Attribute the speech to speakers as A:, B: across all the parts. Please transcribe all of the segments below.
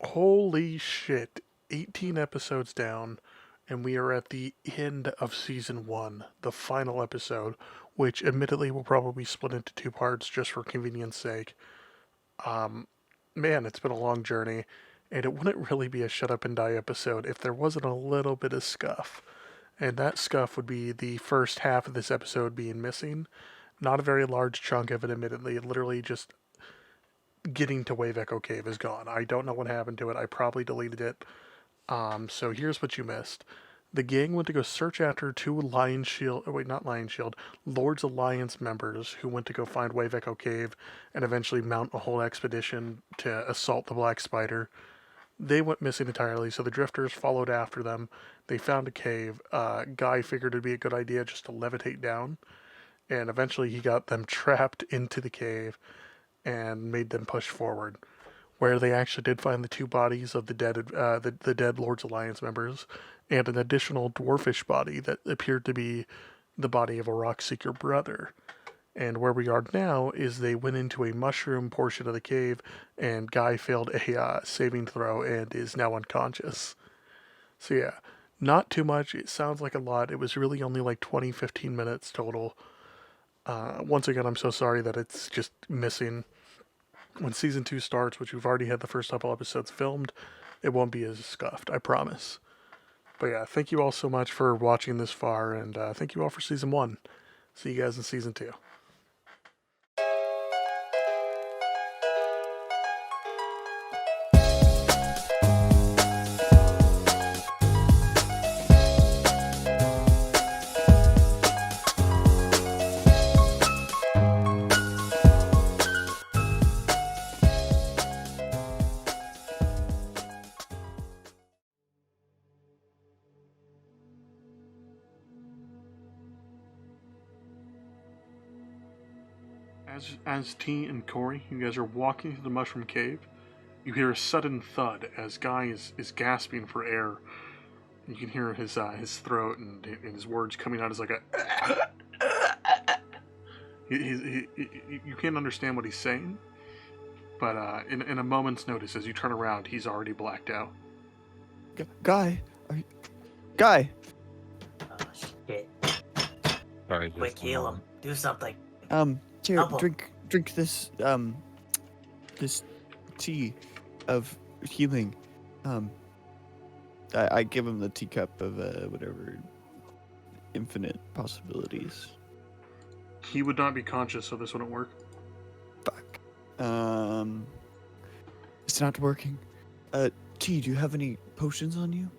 A: Holy shit. 18 episodes down, and we are at the end of season 1, the final episode, which admittedly will probably be split into two parts just for convenience sake. Um, Man, it's been a long journey, and it wouldn't really be a shut up and die episode if there wasn't a little bit of scuff. And that scuff would be the first half of this episode being missing. Not a very large chunk of it, admittedly. Literally just getting to Wave Echo Cave is gone. I don't know what happened to it. I probably deleted it. So here's what you missed. The gang went to go search after two Lion Shield, oh wait, not Lion Shield, Lord's Alliance members who went to go find Wave Echo Cave and eventually mount a whole expedition to assault the Black Spider. They went missing entirely, so the drifters followed after them. They found a cave. Guy figured it'd be a good idea just to levitate down, and eventually he got them trapped into the cave and made them push forward, where they actually did find the two bodies of the dead Lord's Alliance members, and an additional dwarfish body that appeared to be the body of a Rockseeker brother. And where we are now is they went into a mushroom portion of the cave, and Guy failed a saving throw and is now unconscious. So yeah, not too much. It sounds like a lot. It was really only like 20, 15 minutes total. Once again, I'm so sorry that it's just missing. When season 2 starts, which we've already had the first couple episodes filmed, it won't be as scuffed, I promise. But yeah, thank you all so much for watching this far, and thank you all for season 1. See you guys in season 2. As T and Corey, you guys are walking through the mushroom cave, you hear a sudden thud as Guy is gasping for air. You can hear his throat and his words coming out as like a. You can't understand what he's saying, but in a moment's notice, as you turn around, he's already blacked out.
B: Guy, Guy.
C: Oh shit!
D: Sorry,
C: Quick, heal him. Do something.
B: Here,
C: Help him.
B: drink this this tea of healing. I give him the teacup of whatever infinite possibilities.
A: He would not be conscious, so this wouldn't work.
B: Fuck. It's not working. T, do you have any potions on you?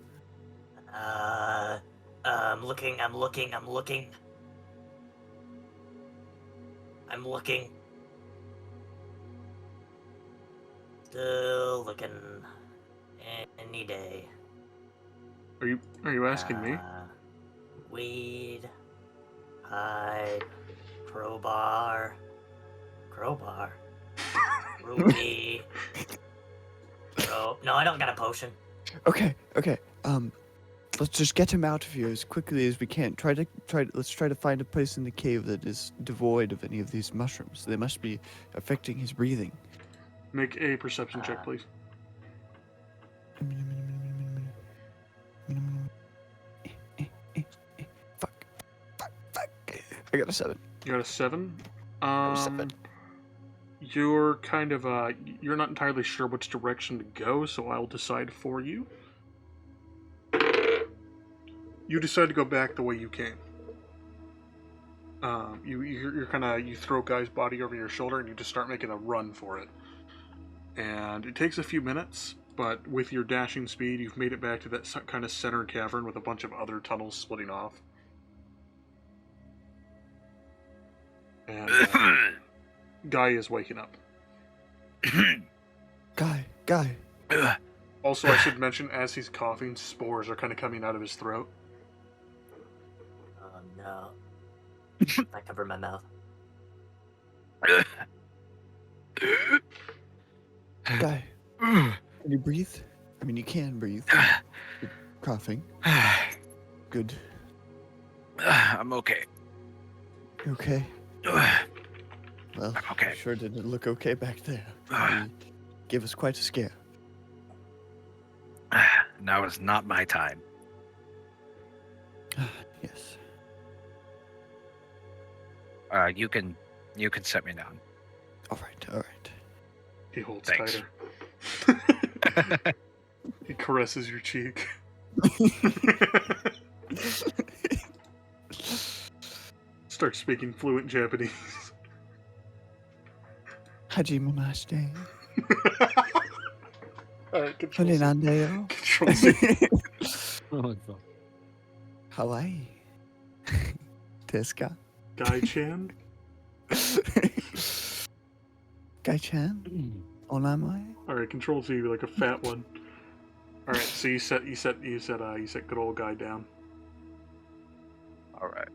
C: I'm looking. Still looking. Any day.
A: Are you asking me?
C: Weed. Pipe. Crowbar. Ruby. No, I don't got a potion.
B: Okay. Let's just get him out of here as quickly as we can. Let's try to find a place in the cave that is devoid of any of these mushrooms. They must be affecting his breathing.
A: Make a perception check, please.
B: Fuck. I got a 7.
A: You got a 7?
B: A 7.
A: You're kind of you're not entirely sure which direction to go, so I'll decide for you. You decide to go back the way you came. You're kind of, you throw Guy's body over your shoulder and you just start making a run for it. And it takes a few minutes, but with your dashing speed, you've made it back to that kind of center cavern with a bunch of other tunnels splitting off. And Guy is waking up.
B: Guy.
A: Also, I should mention, as he's coughing, spores are kind of coming out of his throat.
C: Oh no. I cover my mouth.
B: Guy. Can you breathe? I mean, you can breathe. You're coughing. Good.
D: I'm okay.
B: You okay? Well,
D: I'm okay.
B: Sure didn't look okay back there. You gave us quite a scare.
D: Now is not my time.
B: Yes.
D: You can set me down.
B: All right. All right.
A: He holds
D: Thanks.
A: tighter. He caresses your cheek. Starts speaking fluent Japanese.
B: Hajime mashite.
A: Alright, control C.
B: Honinandeo.
A: Control C.
B: Hawaii. Teska.
A: Gai-chan.
B: Gai-chan. Onamae.
A: Alright, control C, like a fat one. Alright, so you set good old guy down.
D: All right.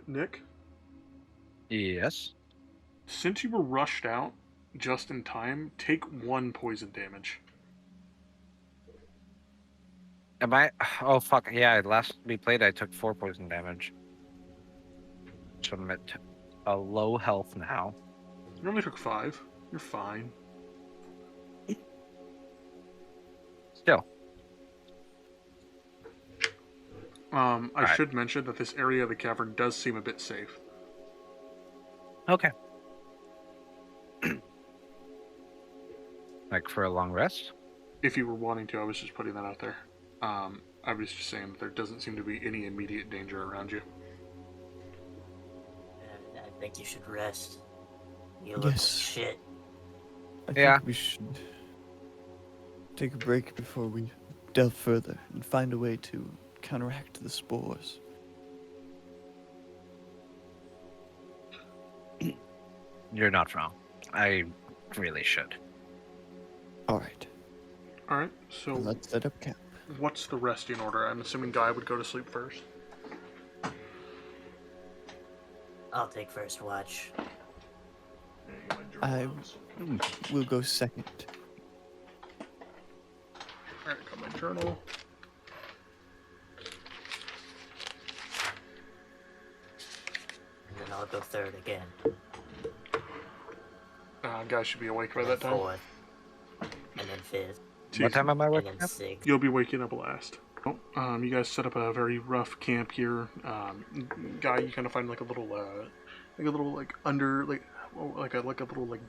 A: Nick,
D: Yes.
A: since you were rushed out just in time, take 1 poison damage.
D: Am I? Oh fuck! Yeah, last we played, I took 4 poison damage. So I'm at a low health now.
A: You only took 5. You're fine.
D: Still.
A: I
D: Alright.
A: should mention that this area of the cavern does seem a bit safe.
D: Okay. Like for a long rest?
A: If you were wanting to, I was just putting that out there. I was just saying that there doesn't seem to be any immediate danger around you.
C: I think you should rest. You look like
B: Yes.
C: shit.
B: I
D: Yeah.
B: think we should take a break before we delve further and find a way to counteract the spores.
D: You're not wrong. I really should.
B: All right.
A: Alright, so
B: Let's set up camp.
A: what's the resting order? I'm assuming Guy would go to sleep first.
C: I'll take first watch.
B: I will go second.
A: Alright, got my journal.
C: And then I'll go third again.
A: Guy should be awake by
C: And
A: that
C: then
A: time.
C: fourth. And then fifth.
D: What time am I
C: And
D: waking
C: then
D: up?
C: sixth.
A: You'll be waking up last. You guys set up a very rough camp here. Guy, you kind of find like a little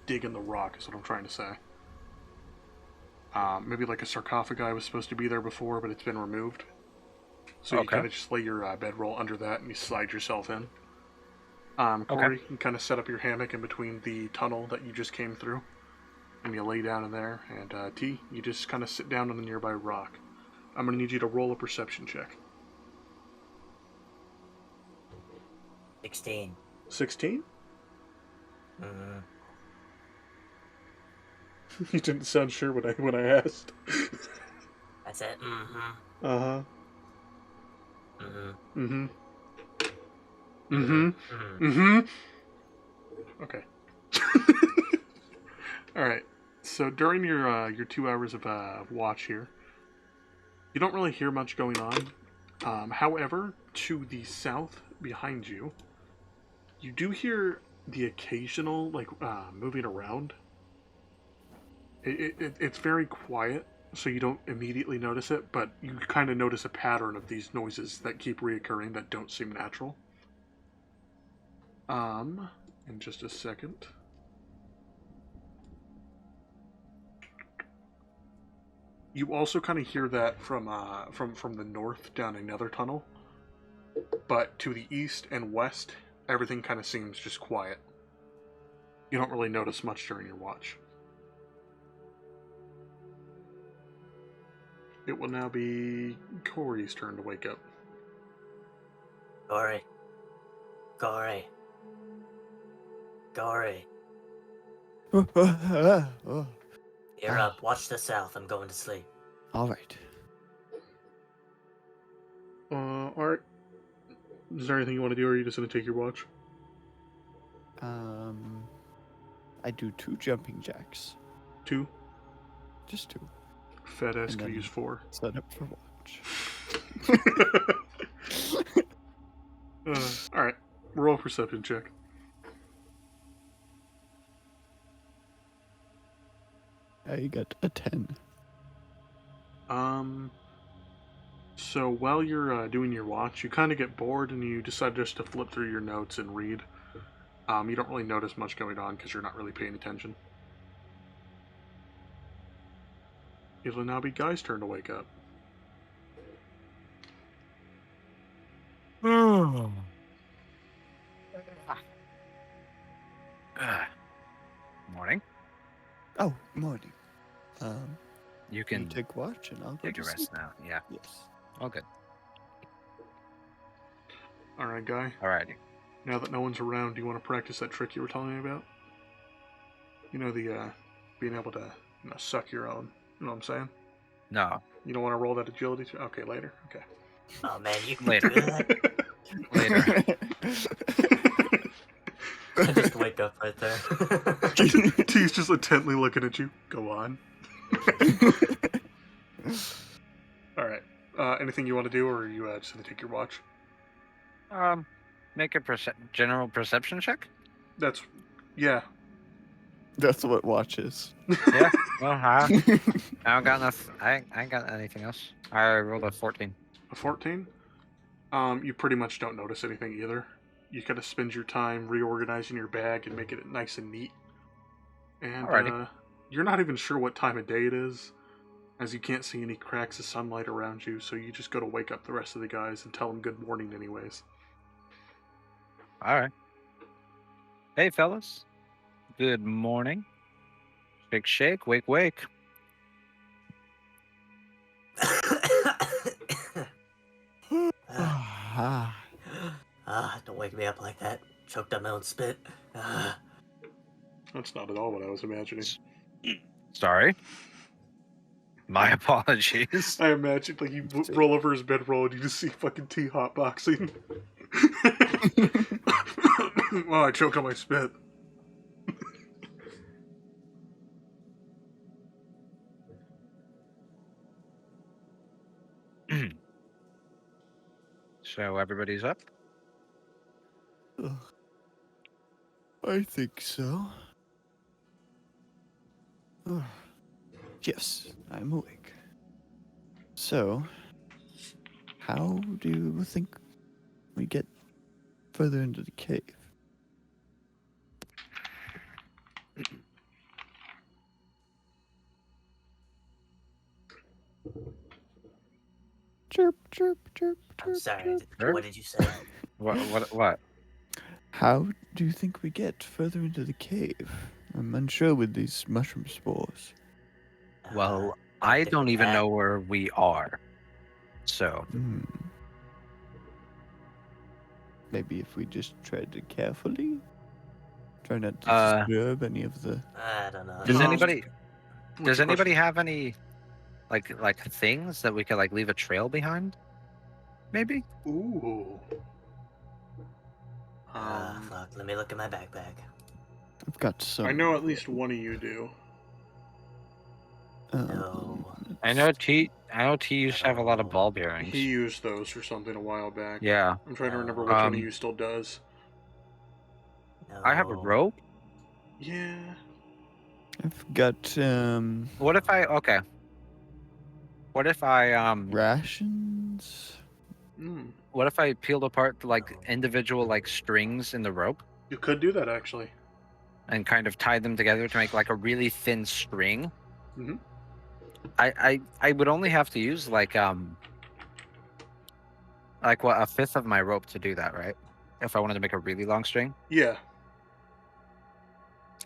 A: dig in the rock is what I'm trying to say. Maybe like a sarcophagi was supposed to be there before, but it's been removed. So you
D: Okay.
A: kind of just lay your bedroll under that and you slide yourself in. Corey, you kind of set up your hammock in between the tunnel that you just came through, and you lay down in there. And T, you just kind of sit down on the nearby rock. I'm gonna need you to roll a perception check.
C: 16.
A: 16?
C: Mm-hmm.
A: You didn't sound sure when I asked.
C: I said, mm-hmm.
A: Uh-huh.
C: Mm-hmm.
A: Mm-hmm. Mm-hmm.
C: Mm-hmm.
A: Mm-hmm. Okay. Alright. So during your 2 hours of watch here, you don't really hear much going on. However, to the south behind you, you do hear the occasional moving around. It's very quiet, so you don't immediately notice it, but you kind of notice a pattern of these noises that keep reoccurring that don't seem natural. In just a second. You also kind of hear that from the north down another tunnel, but to the east and west, everything kind of seems just quiet. You don't really notice much during your watch. It will now be Corey's turn to wake up.
C: Corey. Corey. Corey.
B: Oh.
C: You're up. Watch the south. I'm going to sleep.
B: All right.
A: Alright. Is there anything you want to do, or are you just going to take your watch?
B: I do 2 jumping jacks.
A: 2?
B: Just 2.
A: Fat ass
B: And
A: could
B: then-
A: use 4.
B: Set up for watch.
A: Alright. Roll a perception check.
B: I got a 10.
A: So while you're doing your watch, you kind of get bored and you decide just to flip through your notes and read. You don't really notice much going on because you're not really paying attention. It'll now be Guy's turn to wake up.
D: Morning.
B: Oh, morning.
D: You
B: You
D: can
B: take watch and I'll go
D: take
B: to
D: a
B: sleep.
D: rest now. Yeah.
B: Yes.
D: All good.
A: Alright, Guy.
D: Alrighty.
A: Now that no one's around, do you want to practice that trick you were telling me about? You know, the, being able to, suck your own. You know what I'm saying?
D: No.
A: You don't want to roll that agility? Okay, later. Okay.
C: Oh man, you can
D: Later.
C: do that.
D: Later.
C: I just wake up right there.
A: T's just intently looking at you. Go on. Alright. Anything you want to do, or are you just going to take your watch?
D: Make a general perception check.
A: That's... Yeah.
B: That's what watch is.
D: Yeah. Well, I don't got enough. I ain't got anything else. I rolled a 14.
A: A 14? You pretty much don't notice anything either. You kind of spend your time reorganizing your bag and making it nice and neat. And,
D: Alrighty.
A: you're not even sure what time of day it is, as you can't see any cracks of sunlight around you, so you just go to wake up the rest of the guys and tell them good morning anyways.
D: All right. Hey, fellas. Good morning. Shake, shake, wake, wake.
B: Ah.
C: Don't wake me up like that. Choked on my own spit.
A: That's not at all what I was imagining.
D: Sorry. My apologies.
A: I imagined, like, you roll over his bedroll and you just see fucking T hotboxing. Oh, I choke on my spit.
D: So everybody's up?
B: I think so. Yes, I'm awake. So, how do you think we get further into the cave? Chirp, chirp, chirp, chirp.
C: I'm sorry.
B: chirp.
D: Sure.
C: What did you say?
D: What?
B: How do you think we get further into the cave? I'm unsure with these mushroom spores.
D: Well,
C: Uh,
D: I
C: think
D: don't even
C: that-
D: know where we are. So,
B: Maybe if we just tread carefully? Try not to disturb any of the...
C: I don't know.
D: does
A: Um,
D: anybody
A: What's
D: does
A: your
D: anybody
A: question?
D: have any like things that we could like leave a trail behind? Maybe?
A: Ooh.
C: Fuck. Let me look at my backpack.
B: I've got some...
A: I know at least one of you do.
C: No.
D: I know T used to have a lot of ball bearings.
A: He used those for something a while back.
D: Yeah.
A: I'm trying to remember which one of
D: Um,
A: you still does.
C: No.
D: I have a rope.
A: Yeah.
B: I've got,
D: What if I
B: rations?
D: what if I peeled apart like individual like strings in the rope
A: You could do that, actually.
D: and kind of tied them together to make like a really thin string?
A: Mhm.
D: I would only have to use like what, a fifth of my rope to do that, right? If I wanted to make a really long string.
A: Yeah.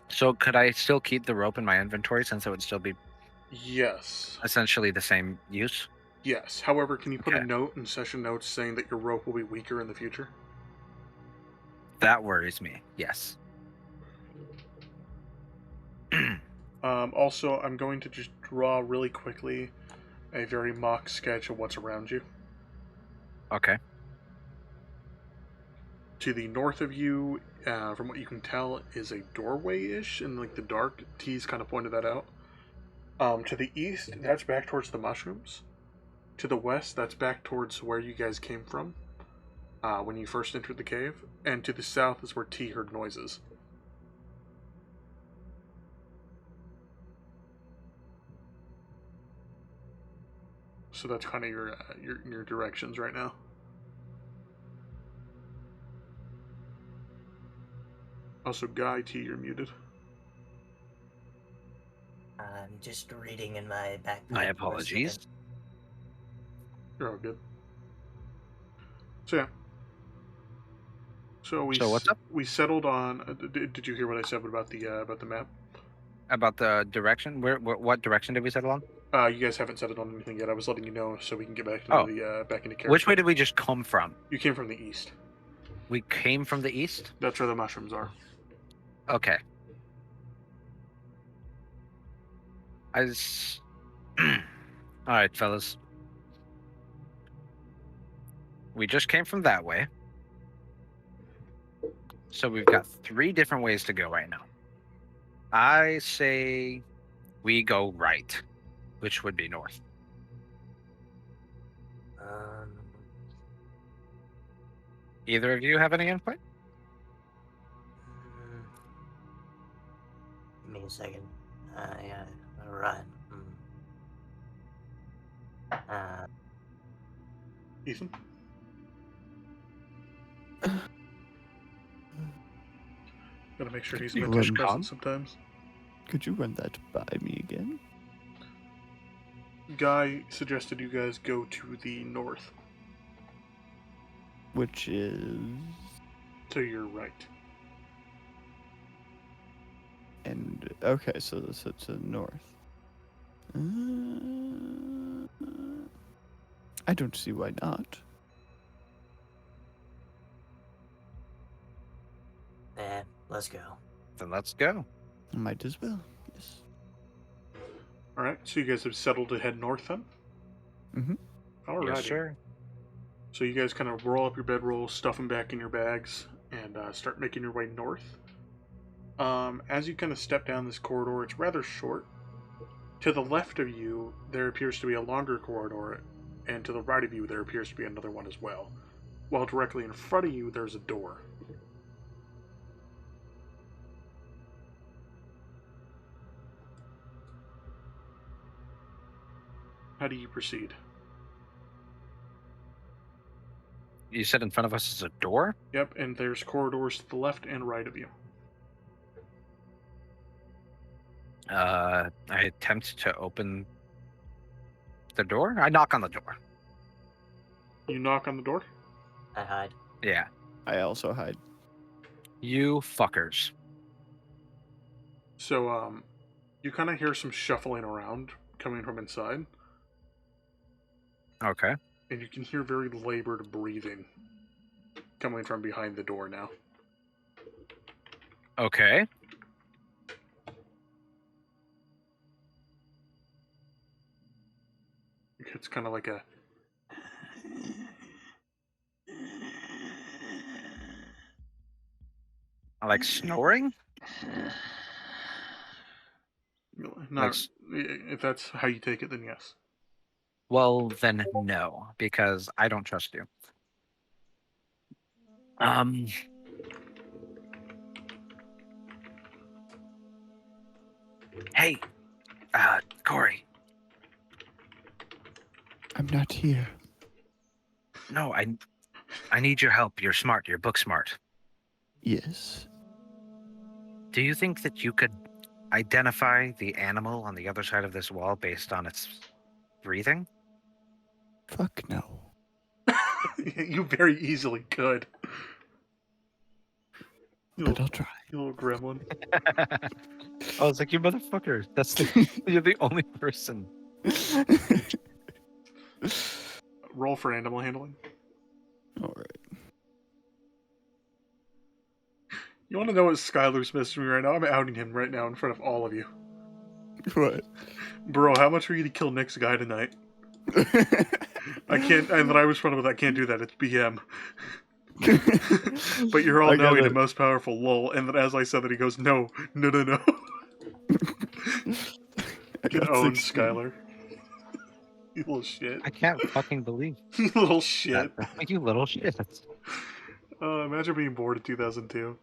D: So could I still keep the rope in my inventory since it would still be
A: Yes.
D: essentially the same use?
A: Yes. However, can you put a
D: Okay.
A: note in session notes saying that your rope will be weaker in the future?
D: That worries me. Yes.
A: Also, I'm going to just draw really quickly a very mock sketch of what's around you.
D: Okay.
A: To the north of you, from what you can tell, is a doorway-ish in like the dark. T's kind of pointed that out. To the east, that's back towards the mushrooms. To the west, that's back towards where you guys came from when you first entered the cave. And to the south is where T heard noises. So that's kind of your directions right now. Also, Guy T, you're muted.
C: I'm just reading in my backpack.
D: My
C: for a
D: apologies.
C: second.
A: You're all good. So yeah. So
D: So what's up?
A: we settled on. Did you hear what I said about the map?
D: About the direction? What direction did we settle on?
A: You guys haven't settled on anything yet. I was letting you know so we can get back into
D: Oh.
A: back into character.
D: Which way did we just come from?
A: You came from the east.
D: We came from the east?
A: That's where the mushrooms are.
D: Okay. All right, fellas. We just came from that way. So we've got 3 different ways to go right now. I say we go right, which would be north. Either of you have any input?
C: Give me a second. Run.
A: Ethan? Gotta make sure he's
B: You
A: mentally
B: run
A: present
D: calm?
A: sometimes.
B: Could you run that by me again?
A: Guy suggested you guys go to the north,
B: Which is...
A: to your right.
B: And okay, so it's to the north. I don't see why not.
C: Let's go.
D: Then let's go.
B: Might as well. Yes.
A: Alright, so you guys have settled to head north then?
B: Mhm.
A: Alrighty.
D: Yes, sir.
A: So you guys kind of roll up your bedrolls, stuff them back in your bags, and start making your way north. As you kind of step down this corridor, it's rather short. To the left of you, there appears to be a longer corridor, and to the right of you, there appears to be another one as well. While directly in front of you, there's a door. How do you proceed?
D: You said in front of us is a door?
A: Yep, and there's corridors to the left and right of you.
D: I attempt to open the door. I knock on the door.
A: You knock on the door?
C: I hide.
D: Yeah.
B: I also hide.
D: You fuckers.
A: So, you kind of hear some shuffling around coming from inside,
D: Okay.
A: and you can hear very labored breathing coming from behind the door now.
D: Okay.
A: It's kind of like a...
D: Like snoring?
A: Not, if that's how you take it, then yes.
D: Well, then no, because I don't trust you. Hey, Corey.
B: I'm not here.
D: No, I need your help. You're smart. You're book smart.
B: Yes.
D: Do you think that you could identify the animal on the other side of this wall based on its breathing?
B: Fuck no.
A: You very easily could. You
B: But
A: little,
B: I'll try.
A: you little gremlin.
D: I was like, you motherfucker. You're the only person.
A: Roll for animal handling.
B: Alright.
A: You want to know what Skylar's messaging me right now? I'm outing him right now in front of all of you.
B: What?
A: Bro, how much are you to kill Nick's guy tonight? I can't, and then I responded with, I can't do that, it's BM. But you're all knowing and most powerful, lol. And then as I said that, he goes, no. Get owned,
B: 16.
A: Skylar. You little shit.
D: I can't fucking believe
A: You little shit.
D: that. You little shit.
A: Imagine being bored in 2002.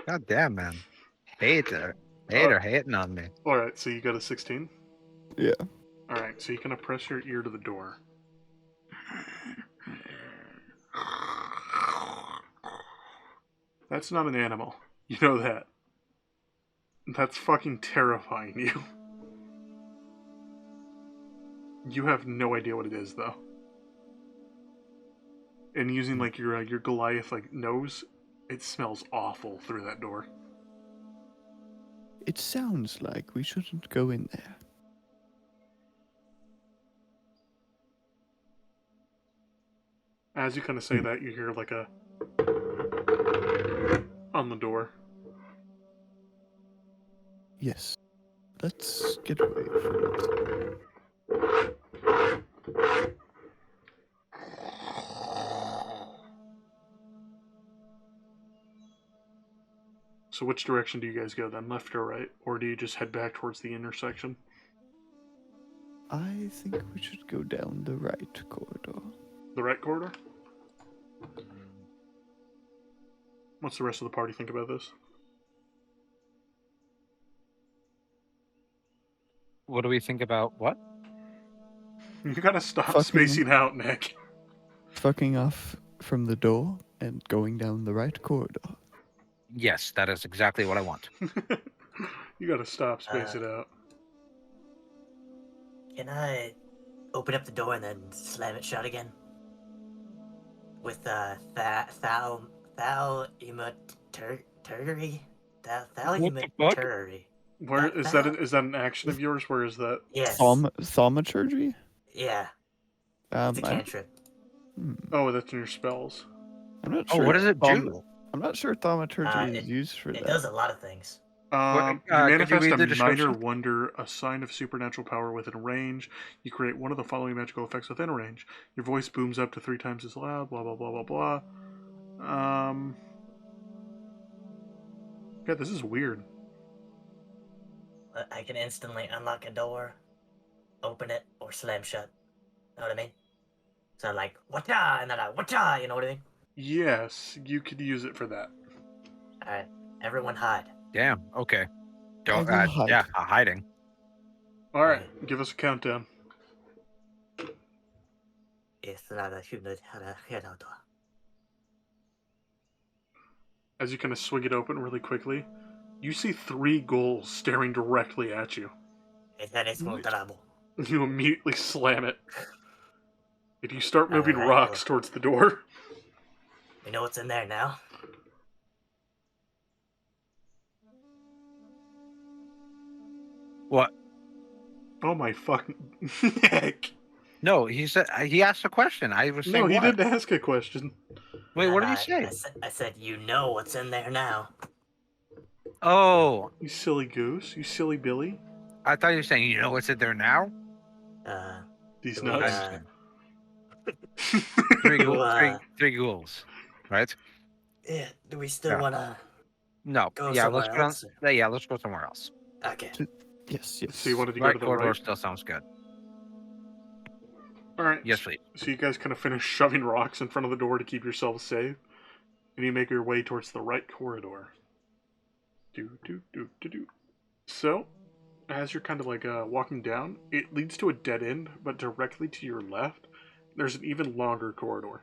D: God damn, man. Hater hating on me.
A: Alright, so you got a 16?
B: Yeah.
A: Alright, so you kind of press your ear to the door. That's not an animal. You know that. That's fucking terrifying you. You have no idea what it is, though. And using like your Goliath like nose, it smells awful through that door.
B: It sounds like we shouldn't go in there.
A: As you kind of say that, you hear like a on the door.
B: Yes. Let's get away from it.
A: So which direction do you guys go then, left or right, or do you just head back towards the intersection?
B: I think we should go down the right corridor.
A: The right corridor? What's the rest of the party think about this?
D: What do we think about what?
A: You gotta stop
B: Fucking-
A: spacing out, Nick.
B: Fucking off from the door and going down the right corridor.
D: Yes, that is exactly what I want.
A: You gotta stop space it out.
C: Can I open up the door and then slam it shut again? With thal imaturity? Thalimaturity.
A: Where is that? Is that an action of yours? Where is that?
C: Yes.
B: Thaumaturgy?
C: Yeah. It's a
B: I'm,
C: cantrip.
A: Oh, that's in your spells.
B: I'm not
D: Oh,
B: sure.
D: what does it do?
B: I'm not sure thaumaturgy is used for
C: It
B: that.
C: does a lot of things.
A: You
D: could you
A: manifest
D: read the
A: a minor
D: description?
A: wonder, a sign of supernatural power within range. You create one of the following magical effects within a range. Your voice booms up to 3 times as loud. Blah blah blah blah blah. Yeah, this is weird.
C: I can instantly unlock a door, open it, or slam shut. Know what I mean? So like, whatcha, and then I whatcha, you know what I mean?
A: Yes, you could use it for that.
C: Alright, everyone hide.
D: Damn. Okay. Don't.
B: I will hide.
D: Yeah, hiding.
A: All right, give us a countdown. As you kind of swing it open really quickly, you see 3 ghouls staring directly at you. You immediately slam it. And you start moving
C: Alright,
A: rocks
C: well.
A: towards the door.
C: We know what's in there now.
D: What?
A: Oh my fucking Nick.
D: No, he said he asked a question. I was saying
A: No, he
D: what?
A: didn't ask a question.
D: Wait, what did he
C: And
D: say?
C: I said, you know what's in there now.
D: Oh,
A: You silly goose. You silly Billy.
D: I thought you were saying you know what's in there now.
A: These
C: Do we,
A: nuts.
D: Three,
C: do,
D: three ghouls, right?
C: yeah, do we still
D: Yeah.
C: wanna
D: No.
C: go
D: Yeah,
C: somewhere
D: let's go.
C: else?
D: Yeah, let's go somewhere else.
C: Okay.
B: Yes, yes.
A: So you wanted to go
D: Right
A: to the
D: corridor
A: right?
D: still sounds good.
A: Alright.
D: Yes, please.
A: So you guys kind of finish shoving rocks in front of the door to keep yourselves safe. And you make your way towards the right corridor. Do. So, as you're kind of like walking down, it leads to a dead end, but directly to your left, there's an even longer corridor.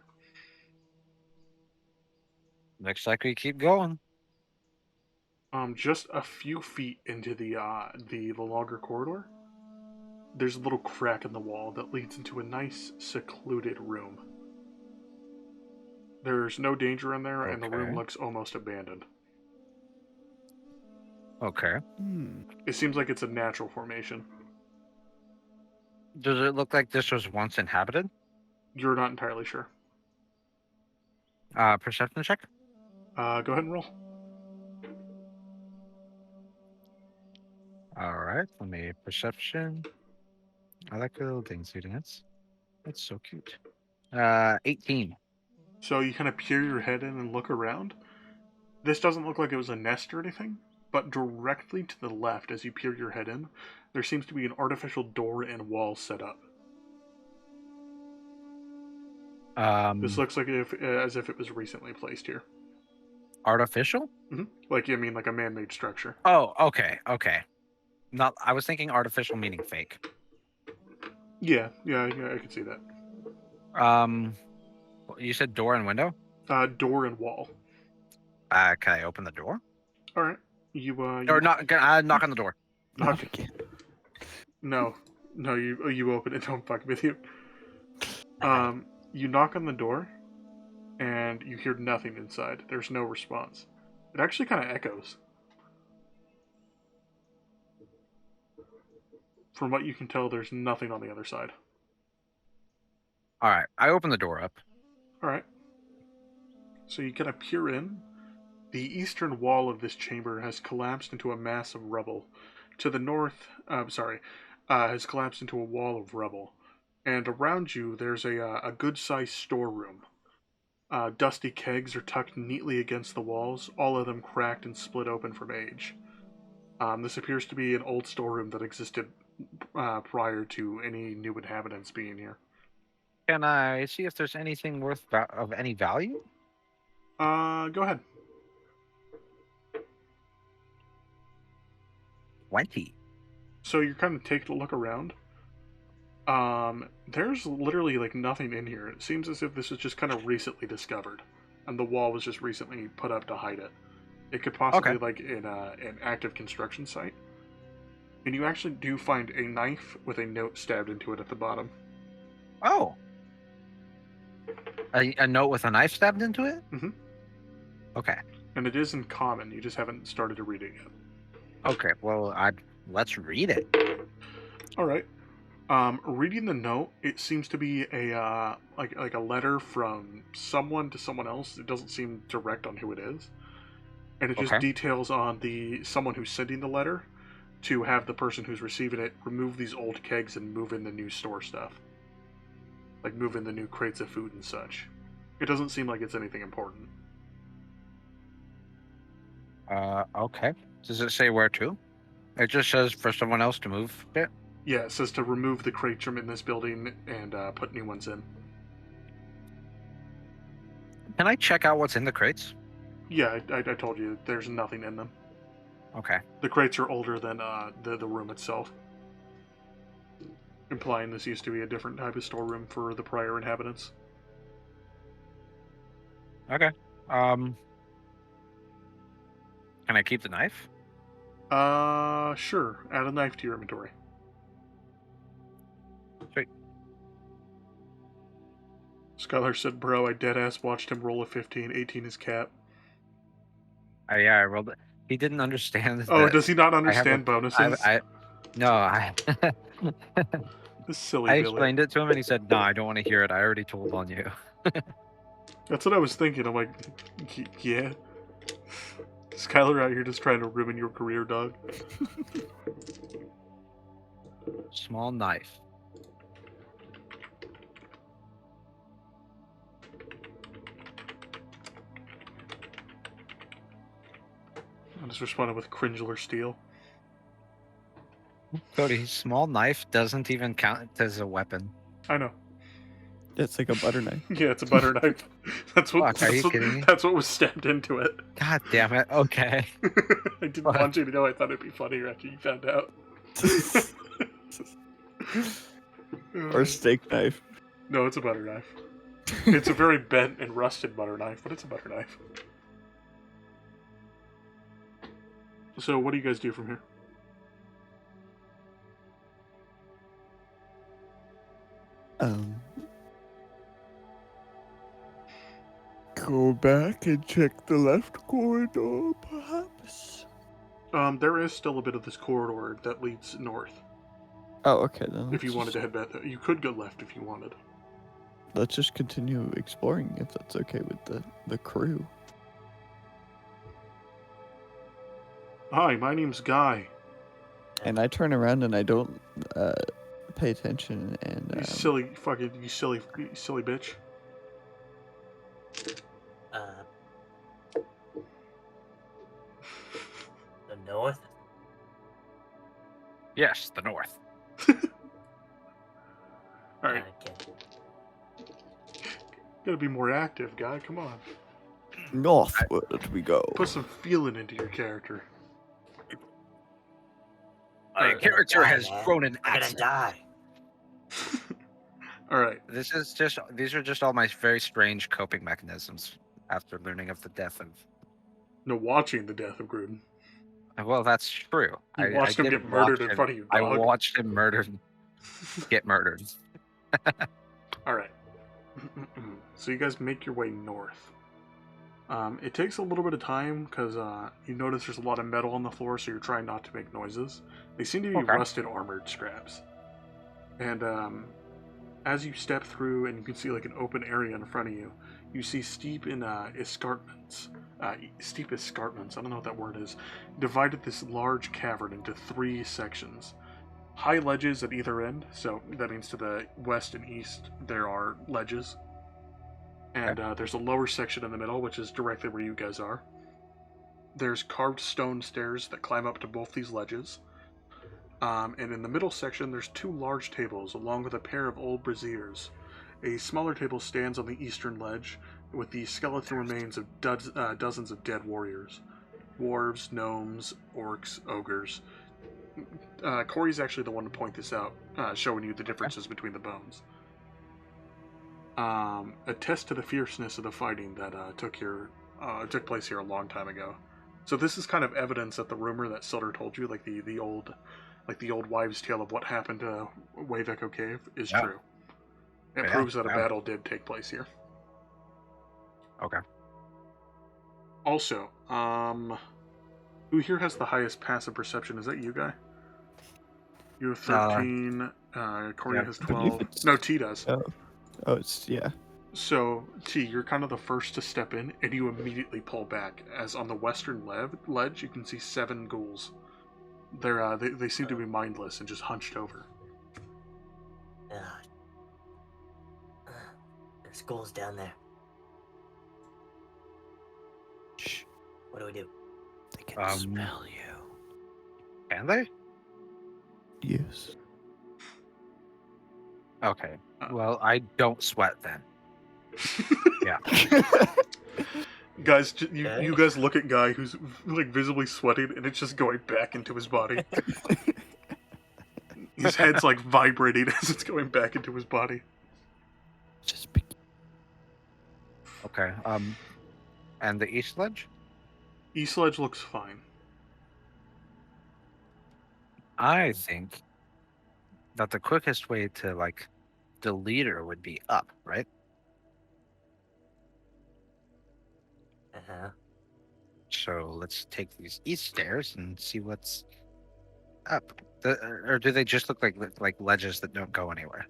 D: Looks like we keep going.
A: Just a few feet into the longer corridor, there's a little crack in the wall that leads into a nice secluded room. There's no danger in there, and the room
D: Okay.
A: looks almost abandoned.
D: Okay.
A: It seems like it's a natural formation.
D: Does it look like this was once inhabited?
A: You're not entirely sure.
D: Perception check.
A: Go ahead and roll.
D: All right. Let me perception. I like the little things he dance. That's so cute. 18.
A: So you kind of peer your head in and look around. This doesn't look like it was a nest or anything, but directly to the left as you peer your head in, there seems to be an artificial door and wall set up. This looks like as if it was recently placed here.
D: Artificial?
A: Like, I mean, like a man-made structure.
D: Oh, okay. Okay. Not. I was thinking artificial meaning fake.
A: Yeah, I can see that.
D: You said door and window.
A: Door and wall.
D: Can I open the door?
A: All right. You
D: Or not? Knock on the door.
B: Not
A: knock.
B: again.
A: No, you open it. Don't fuck with you.
C: Alright.
A: You knock on the door, and you hear nothing inside. There's no response. It actually kind of echoes. From what you can tell, there's nothing on the other side.
D: All right, I open the door up.
A: All right. So you kind of peer in. The eastern wall of this chamber has collapsed into a mass of rubble. To the north, has collapsed into a wall of rubble. And around you, there's a good-sized storeroom. Dusty kegs are tucked neatly against the walls, all of them cracked and split open from age. This appears to be an old storeroom that existed prior to any new inhabitants being here.
D: Can I see if there's anything of any value?
A: Go ahead.
D: 20.
A: So you're kind of taking a look around. There's literally like nothing in here. It seems as if this was just kind of recently discovered, and the wall was just recently put up to hide it. It could possibly like in an active construction site. And you actually do find a knife with a note stabbed into it at the bottom.
D: Oh. A note with a knife stabbed into it?
A: Mhm.
D: Okay.
A: And it is in common. You just haven't started to read it yet.
D: Okay. Well, let's read it.
A: All right. Reading the note, it seems to be a like a letter from someone to someone else. It doesn't seem direct on who it is, and it just
D: Okay.
A: details on someone who's sending the letter to have the person who's receiving it remove these old kegs and move in the new store stuff, like move in the new crates of food and such. It doesn't seem like it's anything important.
D: Okay. Does it say where to? It just says for someone else to move it.
A: Yeah, it says to remove the crates from in this building and put new ones in.
D: Can I check out what's in the crates?
A: Yeah, I told you there's nothing in them.
D: Okay.
A: The crates are older than the room itself, implying this used to be a different type of storeroom for the prior inhabitants.
D: Okay. Can I keep the knife?
A: Sure. Add a knife to your inventory.
D: Sweet.
A: Skylar said, bro, I deadass watched him roll a 15, 18 his cap.
D: Yeah, I rolled it. He didn't understand.
A: Oh,
D: that
A: does he not
D: I have
A: understand bonuses?
D: No.
A: This silly
D: I
A: Billy.
D: explained it to him and he said, "No, I don't want to hear it. I already told on you."
A: That's what I was thinking. I'm like, yeah. Skylar out here just trying to ruin your career, dog.
D: Small knife.
A: I just responded with cringeler steel.
D: Cody, small knife doesn't even count as a weapon.
A: I know.
B: It's like a butter knife.
A: Yeah, it's a butter knife. That's what.
D: Fuck, are you kidding me?
A: That's what was stabbed into it.
D: God damn it. Okay.
A: I didn't
D: Fuck.
A: want you to know. I thought it'd be funnier after you found out.
B: Or steak knife.
A: No, it's a butter knife. It's a very bent and rusted butter knife, but it's a butter knife. So, what do you guys do from here?
B: Go back and check the left corridor, perhaps.
A: There is still a bit of this corridor that leads north.
B: Oh, okay then.
A: If you wanted to head back, you could go left if you wanted.
B: Let's just continue exploring if that's okay with the crew.
A: Hi, my name's Guy.
B: And I turn around and I don't pay attention and
A: You silly bitch.
C: The north?
D: Yes, the north.
A: All right,
C: Okay.
A: gotta be more active, Guy. Come on,
B: northward we go.
A: put some feeling into your character.
D: My
C: gonna
D: character
C: die,
D: has
C: man.
D: grown an
C: I'm gonna
D: accent.
C: die.
A: All right.
D: These are just all my very strange coping mechanisms after learning of the death of.
A: No, watching the death of Gruden.
D: Well, that's true.
A: You
D: I
A: watched him get
D: didn't watch
A: murdered in
D: him.
A: front of you,
D: I
A: dog.
D: watched him get murdered.
A: All right. So you guys make your way north. It takes a little bit of time because you notice there's a lot of metal on the floor, so you're trying not to make noises. They seem to be
D: Okay.
A: rusted armored scraps. And as you step through and you can see like an open area in front of you, you see steep escarpments. Steep escarpments, I don't know what that word is, divided this large cavern into 3 sections. High ledges at either end, so that means to the west and east there are ledges. And there's a lower section in the middle, which is directly where you guys are. There's carved stone stairs that climb up to both these ledges. And in the middle section, there's 2 large tables, along with a pair of old braziers. A smaller table stands on the eastern ledge, with the skeleton remains of dozens of dead warriors. Dwarves, gnomes, orcs, ogres. Corey's actually the one to point this out, showing you the differences between the bones. Attest to the fierceness of the fighting that took place here a long time ago. So this is kind of evidence that the rumor that Sutter told you, like the old wives' tale of what happened to Wave Echo Cave, is true. It proves that a battle did take place here.
D: Okay.
A: Also, who here has the highest passive perception? Is that you, Guy? You have 13. Corey has 12. No, T does.
B: Oh, it's yeah.
A: So, T, you're kind of the first to step in, and you immediately pull back, as on the western ledge, you can see 7 ghouls. They seem to be mindless and just hunched over.
C: There's ghouls down there.
B: Shh.
C: What do we do?
B: They can smell you.
D: Can they?
B: Yes.
D: Okay. Well, I don't sweat then. Yeah.
A: Guys, you guys look at Guy who's like visibly sweating, and it's just going back into his body. His head's like vibrating as it's going back into his body.
B: Just be.
D: Okay. And the east ledge?
A: East ledge looks fine.
D: I think that the quickest way to like the leader would be up, right? So let's take these east stairs and see what's up. Or do they just look like ledges that don't go anywhere?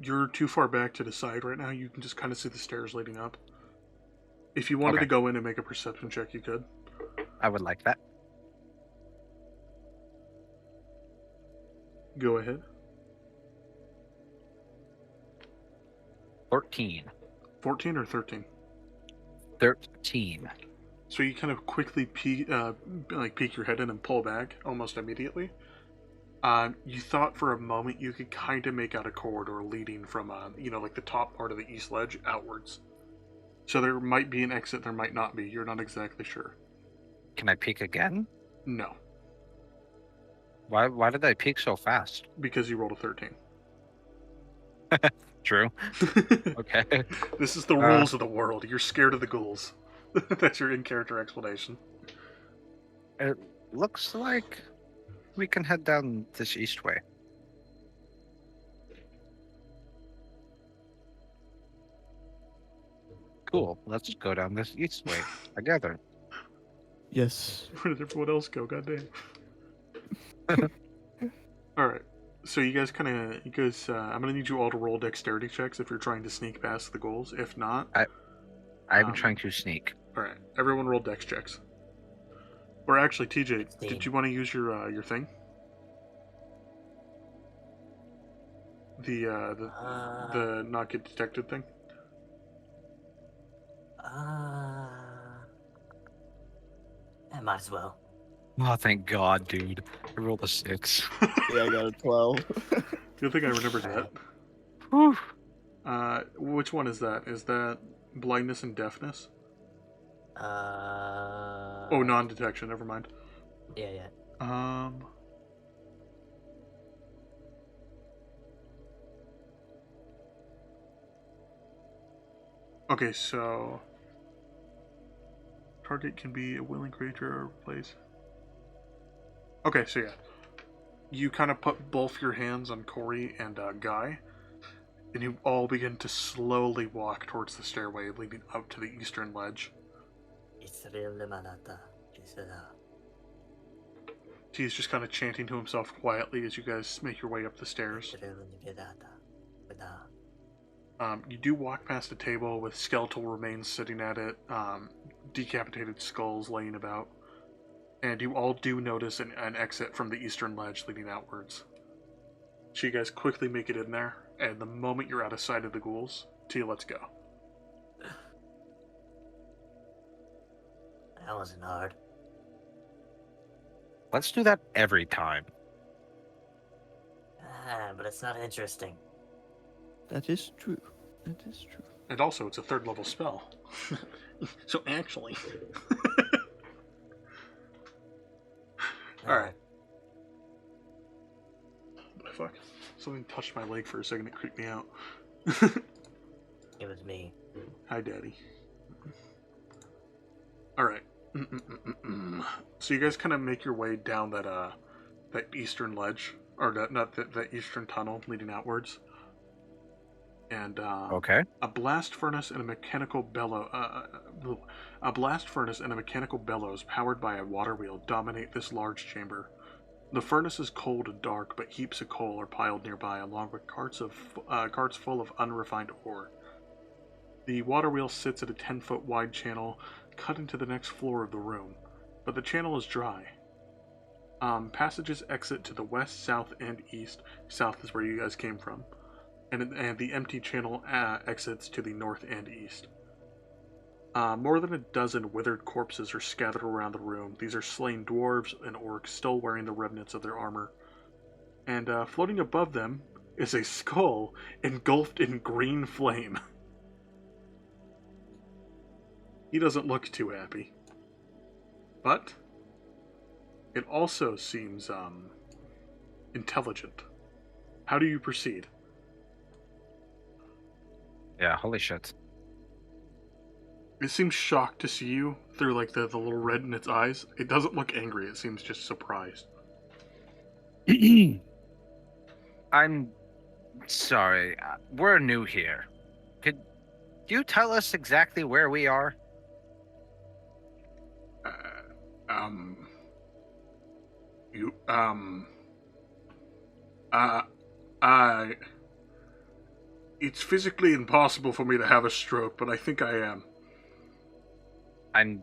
A: You're too far back to decide right now. You can just kind of see the stairs leading up. If you wanted to go in and make a perception check, you could.
D: I would like that.
A: Go ahead.
D: 14.
A: 14 or 13?
D: 13.
A: So you kind of quickly peek your head in and pull back almost immediately. You thought for a moment you could kind of make out a corridor leading from, like the top part of the east ledge outwards. So there might be an exit, there might not be. You're not exactly sure.
D: Can I peek again?
A: No.
D: Why did I peek so fast?
A: Because you rolled a 13.
D: True. Okay.
A: This is the rules of the world. You're scared of the ghouls. That's your in-character explanation.
D: It looks like we can head down this east way. Cool. Let's go down this east way together.
B: Yes.
A: Where did everyone else go? Goddamn. Alright. So you guys I'm gonna need you all to roll dexterity checks if you're trying to sneak past the ghouls. If not...
D: I'm trying to sneak.
A: Alright. Everyone roll dex checks. Or actually, TJ, did you want to use your thing? The not get detected thing?
C: I might as well.
D: Oh, thank God, dude. I rolled a 6.
B: Yeah, I got a 12.
A: Good thing I remembered that.
D: Whew.
A: Which one is that? Is that blindness and deafness? Oh, non-detection. Never mind.
C: Yeah.
A: Okay, so target can be a willing creature or place. Okay, so yeah, you kind of put both your hands on Corey and Guy, and you all begin to slowly walk towards the stairway leading up to the eastern ledge. He's just kind of chanting to himself quietly as you guys make your way up the stairs. You do walk past a table with skeletal remains sitting at it, decapitated skulls laying about, and you all do notice an exit from the eastern ledge leading outwards. So you guys quickly make it in there, and the moment you're out of sight of the ghouls, T, let's go.
C: That wasn't hard.
D: Let's do that every time.
C: But it's not interesting.
B: That is true. That is true.
A: And also, it's a 3rd level spell. So actually... Alright. Fuck. Something touched my leg for a second, it creeped me out.
C: It was me.
A: Hi, Daddy. Alright. So you guys kind of make your way down that eastern ledge, or that eastern tunnel leading outwards. And
D: Okay.
A: a blast furnace and a mechanical bellows powered by a water wheel dominate this large chamber. The furnace is cold and dark, but heaps of coal are piled nearby, along with carts full of unrefined ore. The water wheel sits at a 10-foot wide channel cut into the next floor of the room, but the channel is dry. Passages exit to the west, south, and east. South is where you guys came from. And the empty channel exits to the north and east. More than a dozen withered corpses are scattered around the room. These are slain dwarves and orcs, still wearing the remnants of their armor. And floating above them is a skull engulfed in green flame. He doesn't look too happy. But it also seems intelligent. How do you proceed?
D: Yeah, holy shit.
A: It seems shocked to see you through like the little red in its eyes. It doesn't look angry, it seems just surprised.
D: I'm sorry. We're new here. Could you tell us exactly where we are?
A: It's physically impossible for me to have a stroke, but I think I am.
D: I'm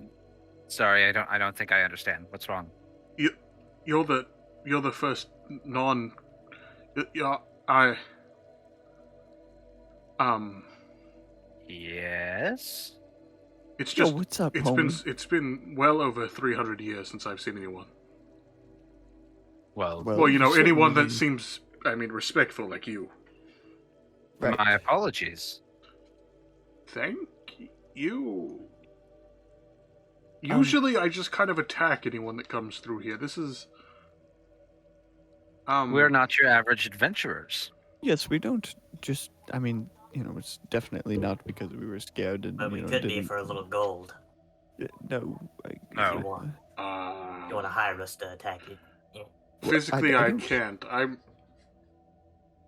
D: sorry. I don't think I understand. What's wrong?
A: You're the first non. I.
D: Yes.
A: It's
B: Yo,
A: just.
B: what's up, homie?
A: It's been well over 300 years since I've seen anyone.
D: Well,
A: Well, you know, anyone that
B: certainly-
A: seems, respectful like you.
B: Right.
D: my apologies.
A: Thank you. Usually, I just kind of attack anyone that comes through here. This is.
D: We're not your average adventurers.
B: Yes, we don't just. I mean, it's definitely not because we were scared and
C: But we could be for a little gold.
B: No.
D: No.
C: You want to hire us to attack you? Yeah.
A: Physically,
B: I
A: I
B: don't-
A: can't. I'm.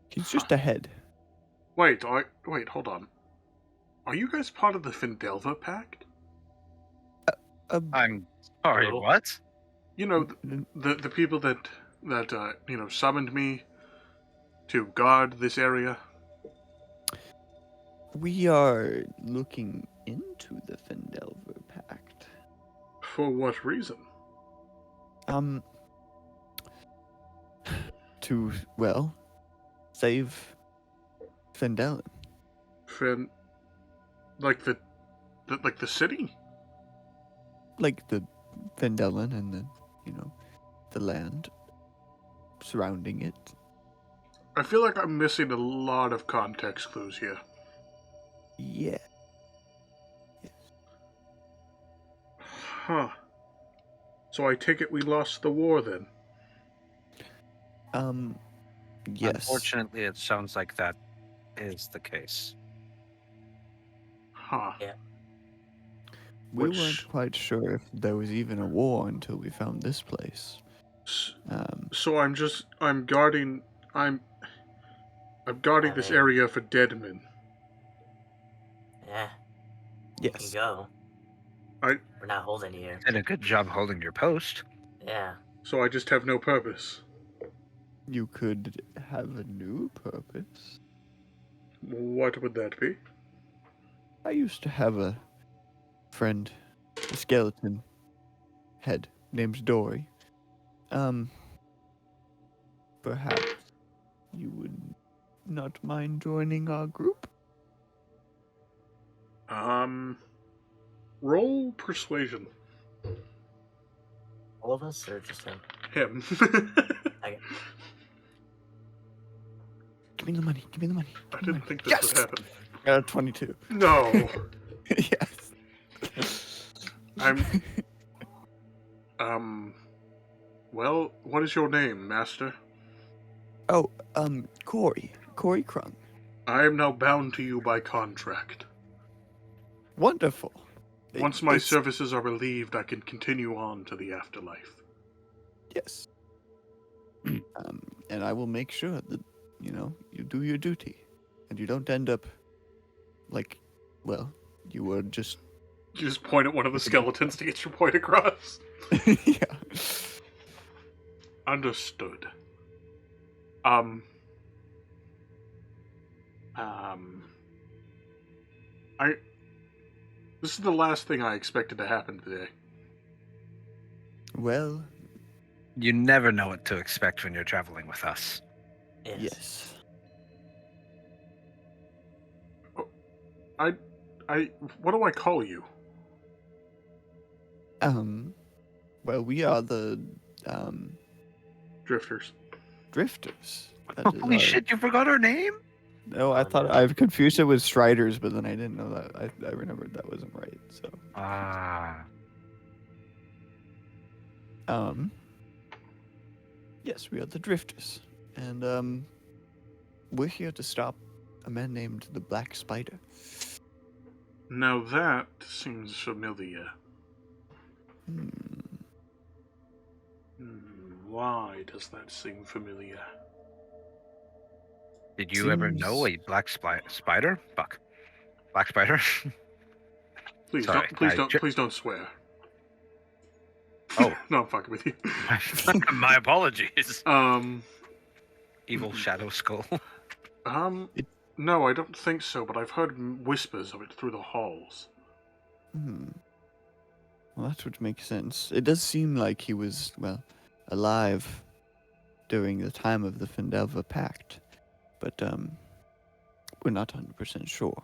B: He's just ahead.
A: Wait, hold on. Are you guys part of the Findelva Pact?
D: I'm sorry.
C: No.
D: What?
A: You know, the people that summoned me to guard this area.
B: We are looking into the Findelver Pact.
A: For what reason?
B: To, well, save Fendelen.
A: Like the city?
B: Like the Fendelen and the land surrounding it.
A: I feel like I'm missing a lot of context clues here.
B: Yeah. Yes.
A: Huh. So I take it we lost the war then?
B: Yes.
D: Unfortunately, it sounds like that is the case.
A: Huh.
C: Yeah.
B: We
A: Which-
B: weren't quite sure if there was even a war until we found this place.
A: S-
B: Um,
A: So I'm guarding this
C: mean-
A: area for dead men.
C: Yeah, you can
B: yes.
C: go.
A: I
C: We're not holding you here.
D: Did a good job holding your post.
C: Yeah.
A: so I just have no purpose.
B: You could have a new purpose.
A: What would that be?
B: I used to have a friend, a skeleton head named Dory. Perhaps you would not mind joining our group?
A: Roll persuasion.
C: All of us or just him?
A: Him.
C: Okay.
B: Give me the money. Give me the money.
A: I didn't think this
B: Yes!
A: would happen.
B: I got a 22.
A: No.
B: Yes.
A: I'm. Well, what is your name, Master?
B: Oh, Corey. Corey Krung.
A: I am now bound to you by contract.
B: Wonderful.
A: Once my
B: It's-
A: services are relieved, I can continue on to the afterlife.
B: Yes. And I will make sure that, you do your duty. And you don't end up like, well, you were just.
A: You just point at one of the skeletons to get your point across.
B: Yeah.
A: Understood. This is the last thing I expected to happen today.
B: Well,
D: You never know what to expect when you're traveling with us.
B: yes.
A: What do I call you?
B: Well, we are the,
A: Drifters.
B: drifters. That is
D: Holy
B: our-
D: shit, you forgot our name?
B: No, I
C: Oh,
B: thought
C: no.
B: I've confused it with Striders, but then I didn't know that. I remembered that wasn't right. So,
D: Ah.
B: yes, we are the drifters, and we're here to stop a man named the Black Spider.
A: Now that seems familiar. Why does that seem familiar?
D: Did you ever know a black spider? Fuck. Black spider?
A: Please
D: Sorry,
A: please don't swear.
D: Oh.
A: No, I'm fucking with you.
D: My apologies.
A: Um,
D: Evil shadow skull.
A: no, I don't think so, but I've heard whispers of it through the halls.
B: Well, that would make sense. It does seem like he was, well, alive during the time of the Fendelva Pact, but we're not 100% sure.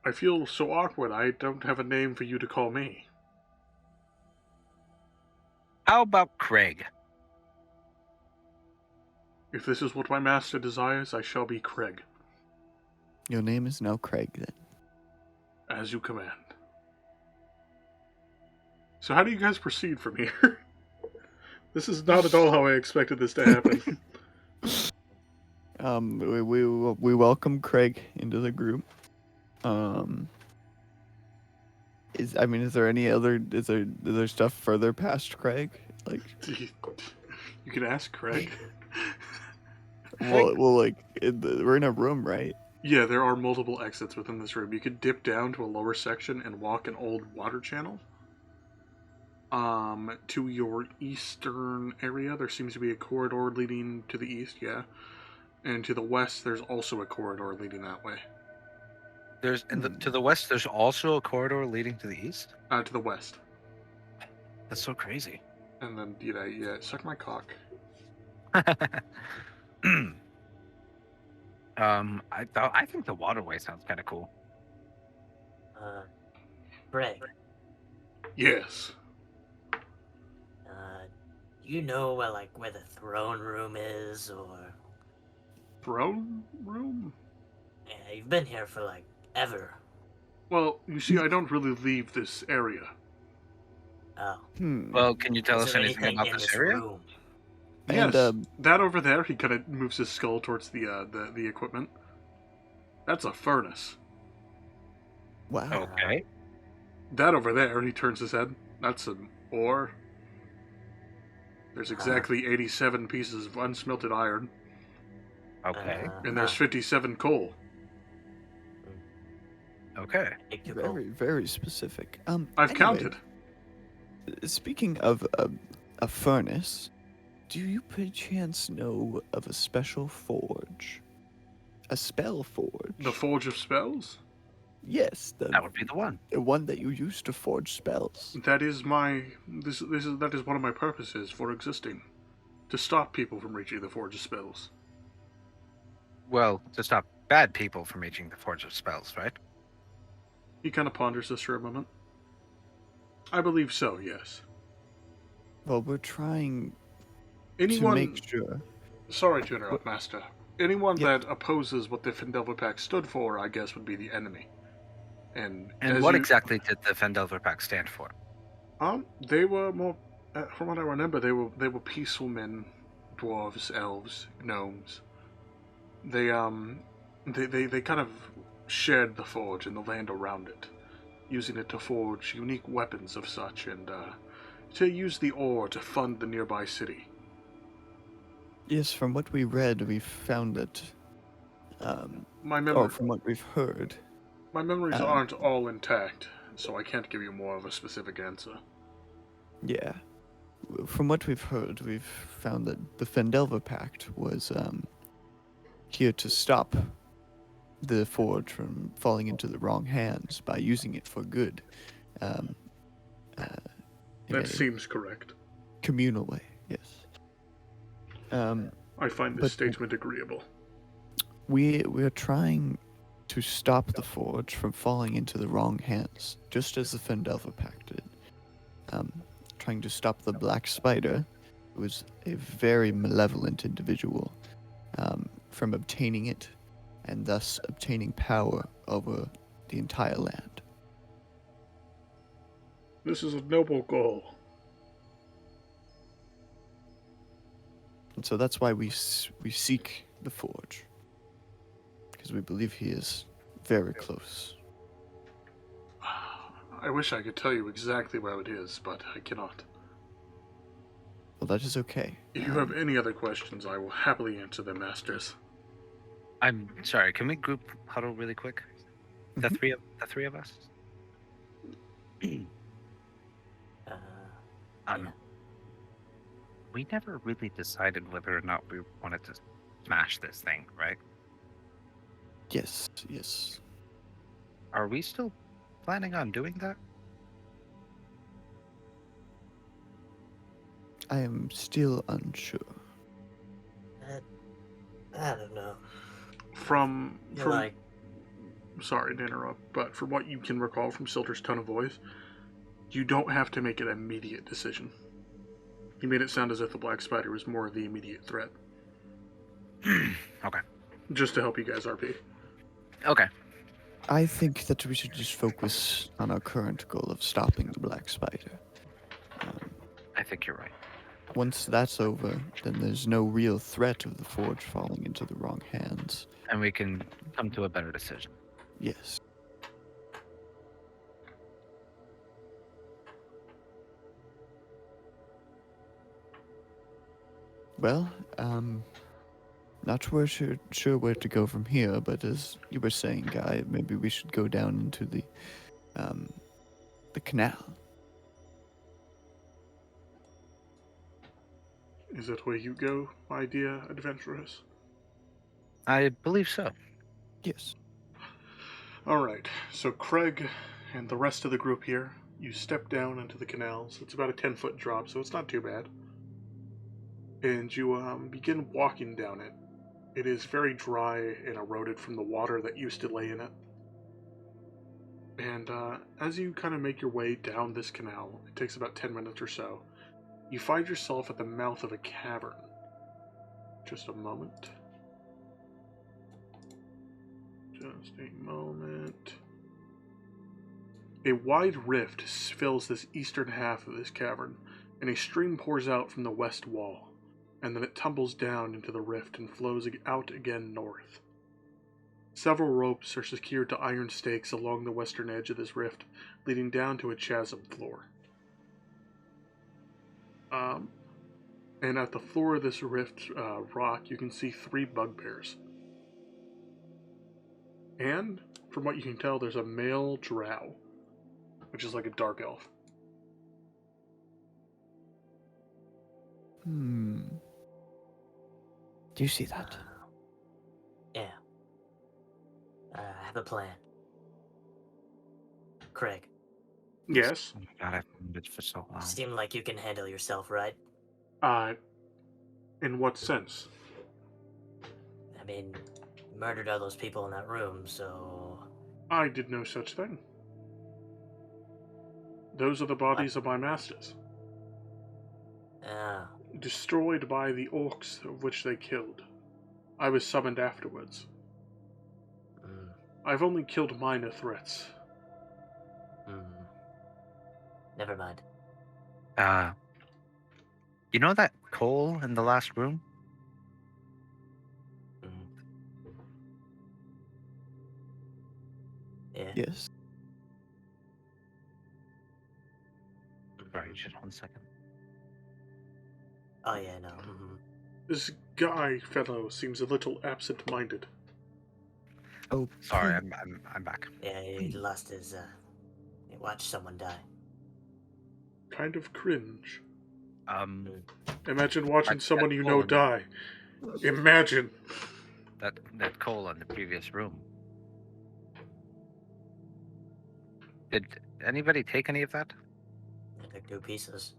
A: I feel so awkward. I don't have a name for you to call me.
D: How about Craig?
A: If this is what my master desires, I shall be Craig,
B: Your name is now Craig, then.
A: as you command. So how do you guys proceed from here? This is not at all how I expected this to happen.
B: We welcome Craig into the group. Is there any other is there stuff further past Craig? Like,
A: You can ask Craig.
B: well, we're in a room, right?
A: Yeah, there are multiple exits within this room. You could dip down to a lower section and walk an old water channel. To your eastern area, there seems to be a corridor leading to the east, yeah. And to the west, there's also a corridor leading that way.
D: There's to the west. There's also a corridor leading to the east.
A: To the west.
D: That's so crazy.
A: And then, suck my cock.
D: I think the waterway sounds kind of cool.
C: Greg,
A: Yes.
C: you know where the throne room is, or
A: Throne room?
C: yeah, you've been here for ever.
A: Well, you see, I don't really leave this area.
C: Oh,
D: Well, can you tell
C: is
D: us
C: there
D: anything
C: anything
D: about
C: in
D: this
C: this
D: area?
C: room?
B: And
A: Yes, that over there, he kind of moves his skull towards the equipment. That's a furnace.
B: Wow.
D: Okay.
A: That over there, and he turns his head, that's an ore. There's exactly 87 pieces of unsmelted iron,
D: Okay.
A: and there's 57 coal.
D: Okay.
B: Very, very specific.
A: I've
B: Anyway,
A: counted.
B: Speaking of a furnace, do you by chance know of a special forge? A spell forge?
A: The Forge of Spells?
B: Yes,
D: That would be the one.
B: the one that you use to forge spells.
A: That is that is one of my purposes for existing. To stop people from reaching the Forge of Spells.
D: Well, to stop bad people from reaching the Forge of Spells, right?
A: He kind of ponders this for a moment. I believe so, yes.
B: Well, we're trying to
A: Anyone...
B: make sure.
A: Sorry to interrupt, Master. Anyone
B: Yep.
A: that opposes what the Fendelver Pact stood for, I guess, would be the enemy. And
D: And
A: as
D: what
A: you-
D: exactly did the Fendelver Pact stand for?
A: They were more... from what I remember, they were peaceful men. Dwarves, elves, gnomes. They kind of shared the forge and the land around it, using it to forge unique weapons of such, and to use the ore to fund the nearby city.
B: Yes, from what we read, we found that.
A: My
B: Or from what we've heard.
A: My memories
B: Um,
A: aren't all intact, so I can't give you more of a specific answer.
B: Yeah. From what we've heard, we've found that the Fendelver Pact was here to stop the forge from falling into the wrong hands by using it for good. In
A: That
B: a
A: seems correct.
B: communal way, yes.
A: I find this
B: but-
A: statement agreeable.
B: We're trying to stop the forge from falling into the wrong hands, just as the Fendelver Pact did. Trying to stop the Black Spider, who was a very malevolent individual, from obtaining it, and thus obtaining power over the entire land.
A: This is a noble goal.
B: And so that's why we seek the forge, because we believe he is very close.
A: I wish I could tell you exactly where it is, but I cannot.
B: Well, that is okay.
A: If you have any other questions, I will happily answer them, Masters.
D: I'm sorry. Can we group huddle really quick? The
B: Mhm.
D: three of us.
C: Yeah.
D: We never really decided whether or not we wanted to smash this thing, right?
B: Yes, yes.
D: Are we still planning on doing that?
B: I am still unsure.
C: I don't know.
A: From
C: Like,
A: sorry to interrupt, but from what you can recall from Silter's tone of voice, you don't have to make an immediate decision. He made it sound as if the Black Spider was more of the immediate threat.
D: Okay.
A: Just to help you guys RP.
D: Okay.
B: I think that we should just focus on our current goal of stopping the Black Spider.
D: I think you're right.
B: Once that's over, then there's no real threat of the forge falling into the wrong hands.
D: And we can come to a better decision.
B: Yes. Well, not sure where to go from here, but as you were saying, Guy, maybe we should go down into the canal.
A: Is that where you go, my dear adventurers?
D: I believe so.
B: Yes.
A: Alright, so Craig and the rest of the group here, you step down into the canals. It's about a 10-foot drop, so it's not too bad. And you begin walking down it. It is very dry and eroded from the water that used to lay in it. And as you kind of make your way down this canal, it takes about 10 minutes or so, you find yourself at the mouth of a cavern. Just a moment. Just a moment. A wide rift fills this eastern half of this cavern, and a stream pours out from the west wall, and then it tumbles down into the rift and flows out again north. Several ropes are secured to iron stakes along the western edge of this rift, leading down to a chasm floor. And at the floor of this rift rock, you can see 3 bugbears. And, from what you can tell, there's a male drow, which is like a dark elf.
B: Do you see that?
C: Yeah. I have a plan. Craig,
A: Yes.
D: Oh my god, I've been bitch for so long.
C: seem like you can handle yourself, right?
A: In what sense?
C: I mean, you murdered all those people in that room, so...
A: I did no such thing. Those are the bodies of my masters,
C: Ah,
A: destroyed by the orcs of which they killed. I was summoned afterwards.
C: mm,
A: I've only killed minor threats.
C: never mind.
D: You know that coal in the last room?
C: Mm. Yeah.
B: Yes.
D: Sorry, just 1 second.
C: Oh yeah, no.
A: This guy fellow seems a little absent-minded.
B: Oh,
D: Sorry,
B: please.
D: I'm back.
C: Yeah, he lost his, he watched someone die.
A: Kind of cringe. Imagine
D: I-
A: watching someone you know
D: Colin.
A: die. Imagine.
D: that coal in the previous room. Did anybody take any of that?
C: I took 2 pieces.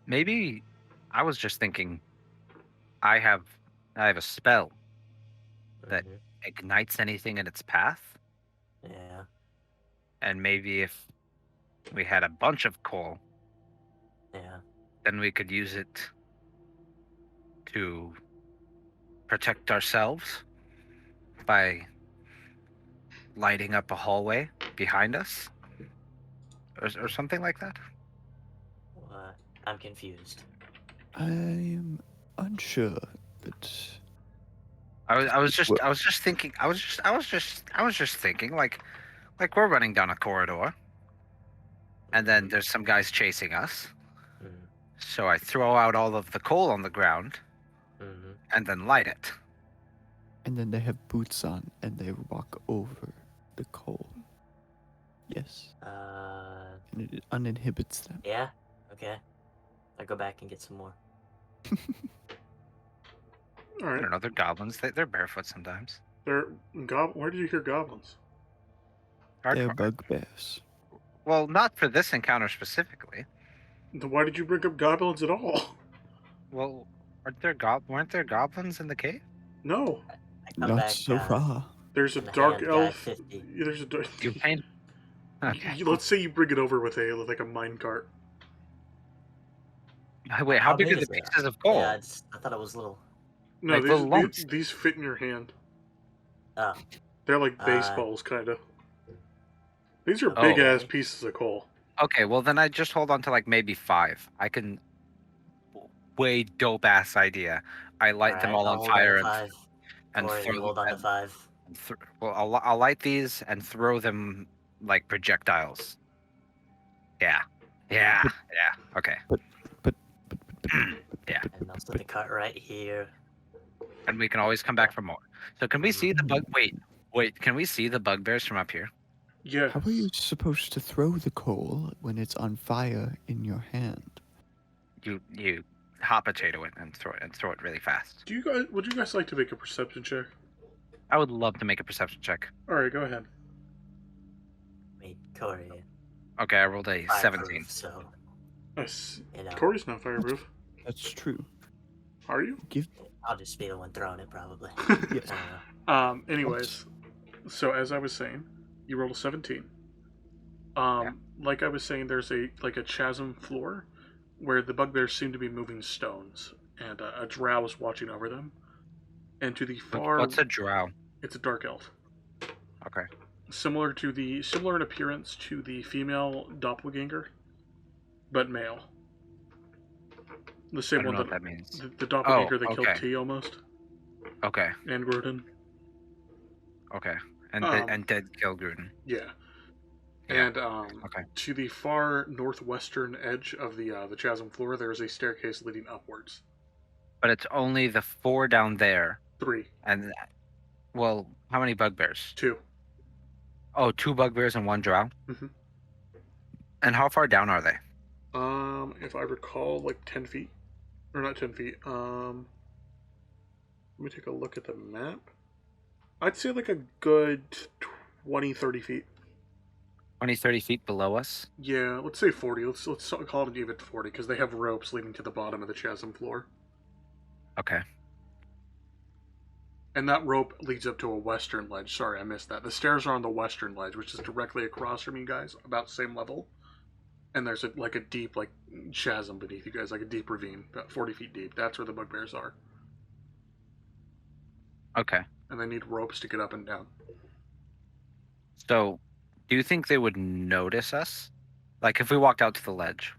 D: Maybe I was just thinking. I have a spell that
C: Mhm.
D: ignites anything in its path,
C: Yeah.
D: and maybe if we had a bunch of coal,
C: Yeah.
D: then we could use it to protect ourselves by lighting up a hallway behind us, or something like that.
C: What? I'm confused.
B: I'm unsure, but
D: I was just
B: Well-
D: thinking. I was just thinking like we're running down a corridor, and then there's some guys chasing us.
C: Mm-hmm.
D: So I throw out all of the coal on the ground
C: Mm-hmm.
D: and then light it.
B: and then they have boots on and they walk over the coal. Yes, and it uninhibits them.
C: Yeah. Okay. I'll go back and get some more.
A: All
D: I
A: right.
D: don't know. They're goblins. They're barefoot sometimes.
A: Where did you hear goblins?
B: They're
D: Hardcore.
B: bugbears.
D: Well, not for this encounter specifically.
A: Then why did you bring up goblins at all?
D: Well, weren't there goblins in the cave?
A: No.
C: I come
B: Not
C: back,
B: so far.
A: There's a
C: in the
A: dark
C: hand guy
A: elf.
C: 50.
A: There's a dark.
D: You paint. Okay.
A: Let's say you bring it over with a minecart.
D: Wait, how big are the
C: is it?
D: pieces of coal?
C: Yeah, I thought it was little.
A: No,
D: Like little lumps.
A: these fit in your hand.
C: Oh.
A: They're like baseballs, kind of. These are big ass
C: okay.
A: pieces of coal.
D: Okay, well then I just hold on to like maybe 5. I can. Way dope ass idea. I light them all
C: I'll
D: on
C: hold
D: fire
C: on to 5.
D: and
C: Corey,
D: throw
C: you hold on to
D: and
C: 5.
D: well, I'll light these and throw them like projectiles. Yeah. Okay. Yeah.
C: And I'll set the cart right here.
D: And we can always come back for more. So can we see the bug? Wait. Can we see the bugbears from up here?
A: Yeah.
B: How are you supposed to throw the coal when it's on fire in your hand?
D: You hot potato it and throw it really fast.
A: Would you guys like to make a perception check?
D: I would love to make a perception check.
A: All right, go ahead.
C: Wait, Corey.
D: Okay, I rolled a 17.
C: fireproof, so, you know,
A: Corey's not fireproof.
B: That's true.
A: Are you?
C: I'll just be the one throwing it, probably.
B: Yes.
C: I don't know.
A: Anyways, so as I was saying, you rolled a 17. Like I was saying, there's a chasm floor where the bugbears seem to be moving stones, and a drow is watching over them. And to the far,
D: What's a drow?
A: it's a dark elf,
D: Okay.
A: similar in appearance to the female doppelganger, but male. The
D: I
A: same
D: don't
A: one
D: know what that means.
A: the doppelganger that
D: okay.
A: killed T almost.
D: Okay.
A: and Gruden.
D: Okay. And
A: Um,
D: and dead kill Gruden.
A: Yeah.
D: Yeah.
A: And
D: Okay.
A: to the far northwestern edge of the chasm floor, there is a staircase leading upwards.
D: But it's only the 4 down there.
A: 3,
D: And well, how many bugbears?
A: 2.
D: Oh, 2 bugbears and 1 drow.
A: Mm-hmm.
D: And how far down are they?
A: If I recall, like 10 feet, or not 10 feet. Let me take a look at the map. I'd say like a good 20, 30 feet.
D: 20, 30 feet below us.
A: Yeah, let's say 40. Let's call it even 40 because they have ropes leading to the bottom of the chasm floor,
D: Okay.
A: and that rope leads up to a western ledge. Sorry, I missed that. The stairs are on the western ledge, which is directly across from you guys, about the same level. And there's a deep chasm beneath you guys, like a deep ravine, about 40 feet deep. That's where the bugbears are,
D: Okay.
A: and they need ropes to get up and down.
D: So, do you think they would notice us? Like if we walked out to the ledge?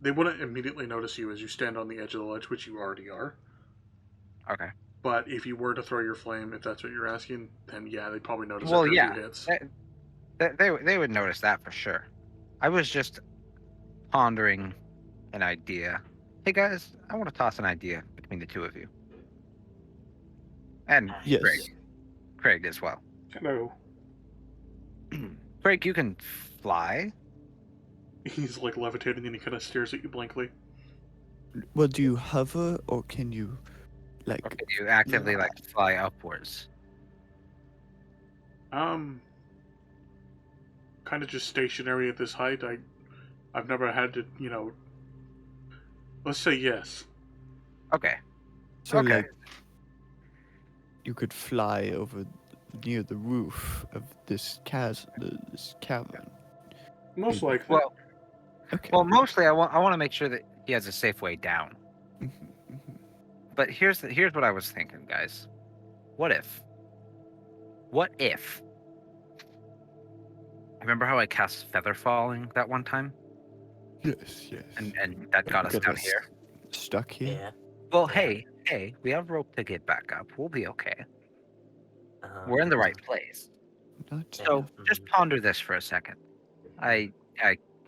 A: They wouldn't immediately notice you as you stand on the edge of the ledge, which you already are.
D: Okay.
A: But if you were to throw your flame, if that's what you're asking, then yeah, they'd probably notice
D: Well,
A: after
D: yeah.
A: a few hits.
D: They would notice that for sure. I was just pondering an idea. Hey guys, I want to toss an idea between the two of you. And
B: Yes.
D: Craig as well.
A: Hello.
D: Craig, you can fly.
A: He's like levitating and he kind of stares at you blankly.
B: Well, do you hover or can you, like?
D: Or can you actively
B: Yeah.
D: like fly upwards?
A: Kind of just stationary at this height. I've never had to, let's say yes.
D: Okay.
B: So
D: Okay.
B: like, you could fly over near the roof of this this cavern.
A: Most
B: Mhm.
A: likely.
D: Well,
B: Okay.
D: well, mostly I want to make sure that he has a safe way down.
B: Mhm, mhm.
D: But here's what I was thinking, guys. What if? Remember how I cast feather falling that one time,
B: Yes, yes.
D: and that got us
B: Get
D: down
B: us
D: here?
B: Stuck here.
C: Yeah.
D: Well,
C: Yeah.
D: hey, we have rope to get back up. We'll be okay.
C: Uh-huh.
D: We're in the right place.
B: Not
C: Yeah.
D: So just ponder this for a second. I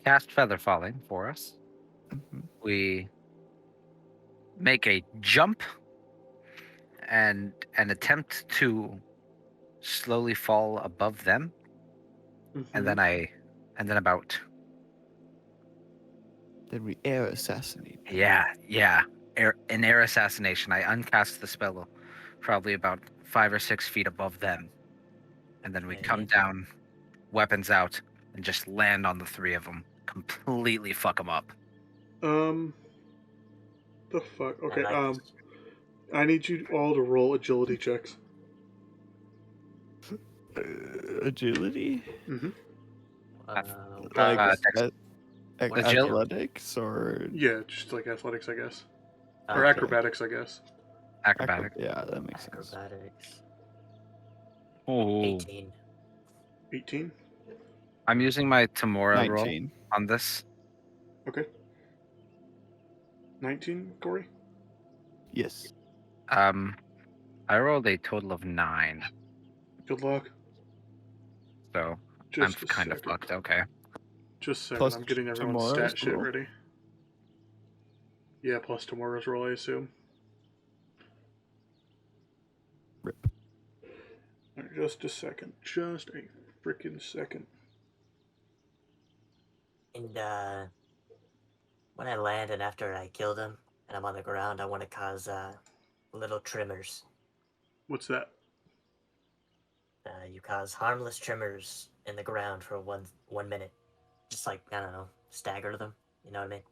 D: cast feather falling for us.
B: Mhm.
D: We make a jump and an attempt to slowly fall above them, and then about
B: Then we air assassinate.
D: an air assassination. I uncast the spell probably about 5 or 6 feet above them, and then we come down, weapons out, and just land on the 3 of them, completely fuck them up.
A: The fuck? Okay,
C: I like this.
A: I need you all to roll agility checks.
B: Agility?
A: Mm-hmm.
B: Like
D: Dex-
B: athletics or
A: Yeah, just like athletics, I guess. Or
C: Okay.
A: acrobatics, I guess.
D: acrobatic.
B: Yeah, that makes sense.
C: Acrobatics.
D: Oh,
C: 18.
A: 18?
D: I'm using my Tamora roll
B: 19.
D: on this.
A: Okay. 19, Corey?
B: Yes.
D: I rolled a total of 9,
A: Good luck.
D: so
A: Just
D: I'm kind of fucked. Okay.
A: Just a second,
B: Plus
A: I'm getting everyone's
B: tomorrow's
A: stat shit
B: roll?
A: ready. Yeah, plus tomorrow's roll, I assume.
B: Rip.
A: Alright, just a second. Just a freaking second.
C: And when I land and after I killed him and I'm on the ground, I want to cause little tremors.
A: What's that?
C: You cause harmless tremors in the ground for 1 minute. Just like, I don't know, stagger them. You know what I mean?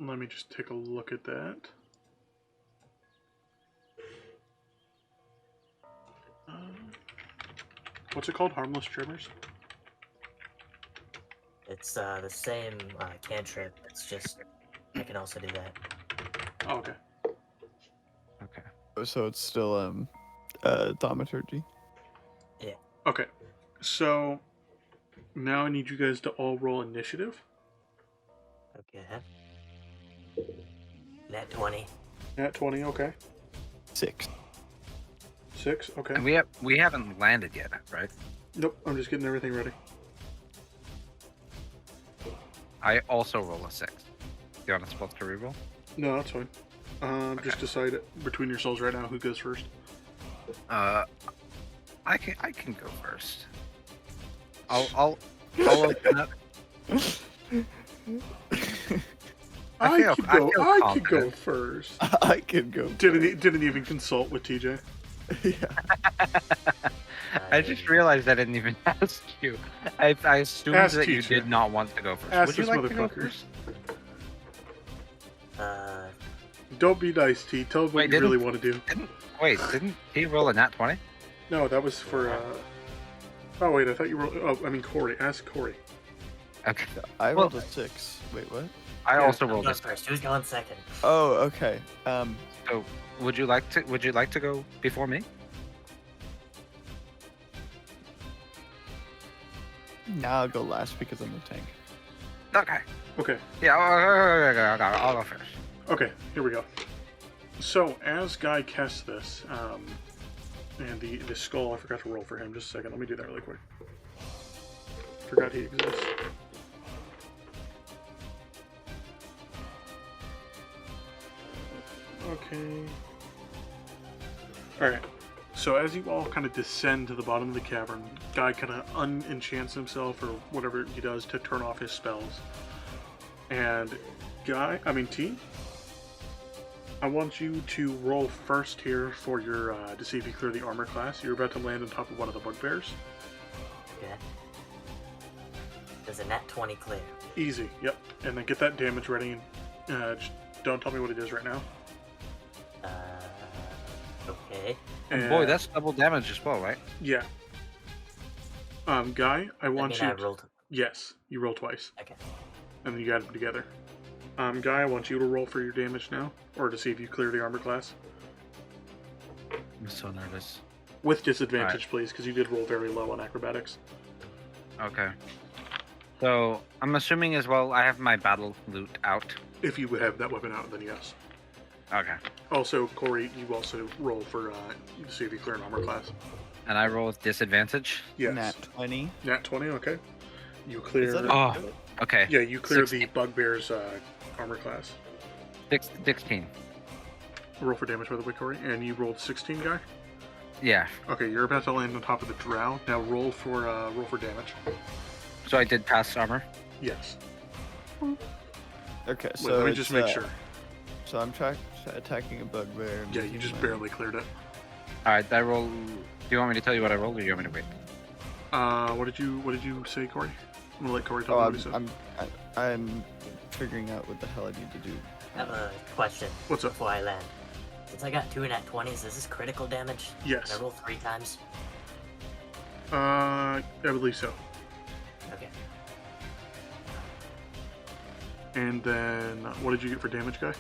A: Let me just take a look at that. What's it called? Harmless Tremors?
C: It's the same cantrip. It's just, I can also do that.
A: Oh, okay.
B: Oh, so it's still thaumaturgy.
A: Okay. So, now I need you guys to all roll initiative.
C: Okay. Nat 20.
A: Nat 20, okay.
B: 6.
A: 6. Okay.
D: And we haven't landed yet, right?
A: Nope. I'm just getting everything ready.
D: I also roll a 6. You want us both to reroll?
A: No, that's fine. Just decide between yourselves right now who goes first.
D: I can go first. I'll open up.
A: I could go
D: confident.
A: first.
B: I can go.
A: Didn't even consult with TJ.
B: Yeah.
D: I just realized I didn't even ask you. I assumed
A: Ask
D: that you
A: teacher.
D: did not want to go first.
A: Ask
D: Would you
A: this
D: like to go
A: motherfucker.
D: first?
A: Don't be nice, T. Tell him what
D: Wait,
A: you really want to do.
D: Didn't he roll a nat 20?
A: No, that was for. Oh wait, I thought you rolled. Oh, I mean Corey. Ask Corey.
D: Okay.
B: I
D: Well-
B: rolled a 6. Wait, what?
D: I
A: Yeah.
D: also
C: I'm
D: rolled
C: going
D: this.
C: first. Who's going second?
B: Oh, okay.
D: So, would you like to go before me?
B: Now I'll go last because I'm the tank.
D: Okay.
A: Okay.
D: Yeah, I'll go first.
A: Okay. Here we go. So as Guy casts this, and the skull, I forgot to roll for him. Just a second. Let me do that really quick. Forgot he exists. Okay. Alright. So as you all kind of descend to the bottom of the cavern, Guy kind of unenchants himself or whatever he does to turn off his spells. And T, I want you to roll first here for your to see if you clear the armor class. You're about to land on top of one of the bugbears.
C: Okay. Does a nat 20 clear?
A: Easy. Yep. And then get that damage ready. Just don't tell me what it is right now.
C: Okay.
A: And,
D: Boy, that's double damage as well, right?
A: yeah. Guy, I want you.
C: I rolled.
A: Yes, you roll twice,
C: Okay.
A: and then you got them together. Guy, I want you to roll for your damage now, or to see if you clear the armor class
D: I'm so nervous.
A: with disadvantage, please, because you did roll very low on acrobatics.
D: Okay. So, I'm assuming as well I have my battle loot out.
A: If you would have that weapon out, then yes.
D: Okay.
A: Also, Corey, you also roll for to see if you clear an armor class.
D: And I roll with disadvantage.
A: Yes.
B: Nat 20.
A: Nat 20. Okay. You
B: Is
A: clear.
B: that
D: Oh.
B: good?
D: Okay.
A: Yeah, you clear
D: 16.
A: the bugbear's armor class.
D: 16.
A: Roll for damage, by the way, Corey. And you rolled 16, Guy.
D: Yeah.
A: Okay, you're about to land on top of the drow. Now roll for damage.
D: So I did pass armor.
A: Yes.
B: Okay,
A: Wait,
B: so
A: let me just make sure.
B: So I'm attacking a bugbear.
A: Yeah, you just barely cleared it.
D: Alright, I roll. Do you want me to tell you what I rolled, or do you want me to wait?
A: What did you say, Corey? I'm gonna let Corey tell
B: Oh,
A: me what he said.
B: I'm figuring out what the hell I need to do.
C: I have a question
A: What's up?
C: before I land. Since I got 2 nat 20s, is this critical damage?
A: Yes.
C: Can I roll 3 times?
A: I believe so.
C: Okay.
A: And then, what did you get for damage, Guy?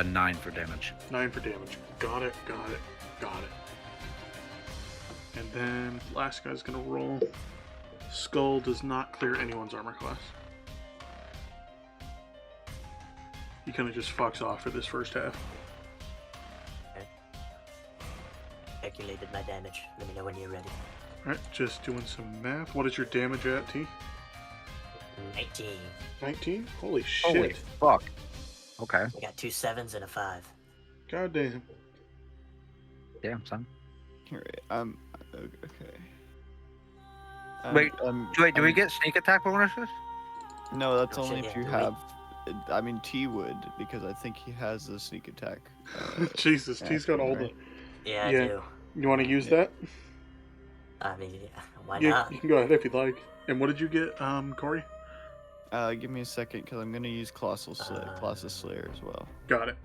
D: 9 for damage.
A: 9 for damage. Got it. And then, last guy's gonna roll. Skull does not clear anyone's armor class. He kind of just fucks off for this first half.
C: Calculated my damage. Let me know when you're ready.
A: Alright, just doing some math. What is your damage at, T?
C: 19.
A: 19? Holy shit.
D: Holy fuck. Okay.
C: I got 2 7s and a 5.
A: God damn.
D: Damn, son.
B: Alright, okay.
D: Wait, do we
B: I'm-
D: get sneak attack bonuses?
B: No, that's
C: Oh,
B: only
C: shit,
B: if
C: yeah,
B: you
C: do we?
B: have. I mean, T would, because I think he has the sneak attack.
A: Jesus, T's got all the...
B: right?
C: Yeah,
A: Yeah.
C: I do.
A: You want to use
B: Yeah.
A: that?
C: I mean, why
A: Yeah,
C: not?
A: you can go ahead if you'd like. And what did you get, Corey?
B: Give me a second, because I'm gonna use Colossus Slayer as well.
A: Got it.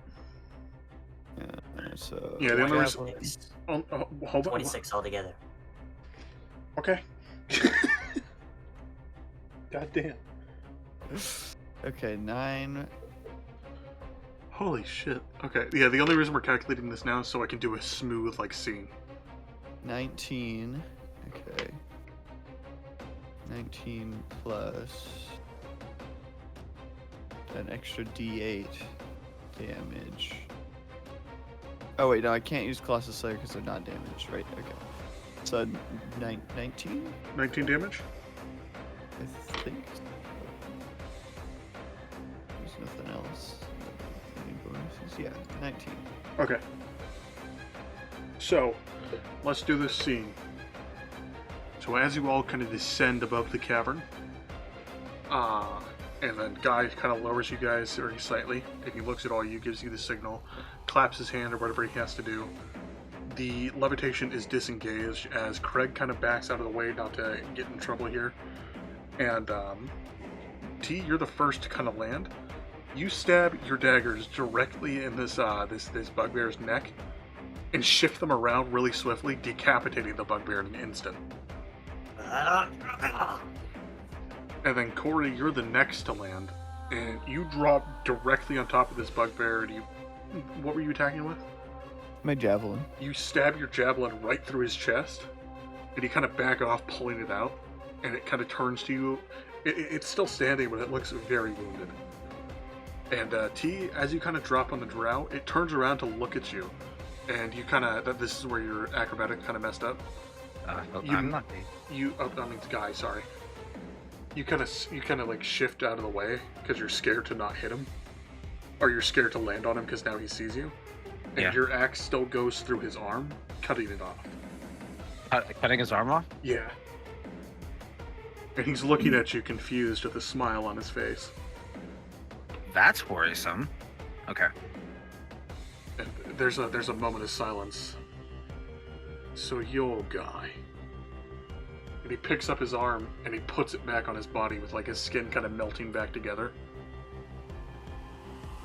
B: So.
A: Yeah, the
B: I
A: only
B: have-
A: reason-
C: It's
A: Hold on.
C: 26 altogether.
A: Okay. God damn.
B: Okay, 9.
A: Holy shit. Okay, yeah, the only reason we're calculating this now is so I can do a smooth, scene.
B: 19. Okay. 19 plus an extra D8 damage. Oh wait, no, I can't use Colossus Slayer because they're not damaged, right? Okay. So 19,
A: 19 damage.
B: I think. There's nothing else. Any bonuses? Yeah, 19.
A: Okay. So, let's do this scene. So as you all kind of descend above the cavern, and then Guy kind of lowers you guys very slightly, and he looks at all you, gives you the signal, claps his hand or whatever he has to do. The levitation is disengaged as Craig kind of backs out of the way not to get in trouble here. And T, you're the first to kind of land. You stab your daggers directly in this bugbear's neck and shift them around really swiftly, decapitating the bugbear in an instant. And then Corey, you're the next to land, and you drop directly on top of this bugbear. And what were you attacking with?
B: My javelin.
A: You stab your javelin right through his chest, and you kind of back off, pulling it out, and it kind of turns to you. It's still standing, but it looks very wounded. And T, as you kind of drop on the drow, it turns around to look at you, and you kind of, this is where your acrobatic kind of messed up.
D: I'm not me.
A: I mean, Guy, sorry. You kind of like shift out of the way because you're scared to not hit him, or you're scared to land on him because now he sees you, and your axe still goes through his arm, cutting it off.
D: Cutting his arm off?
A: Yeah. And he's looking at you confused with a smile on his face.
D: That's worrisome. Okay.
A: And there's a moment of silence. So yo, Guy. And he picks up his arm and he puts it back on his body with like his skin kind of melting back together.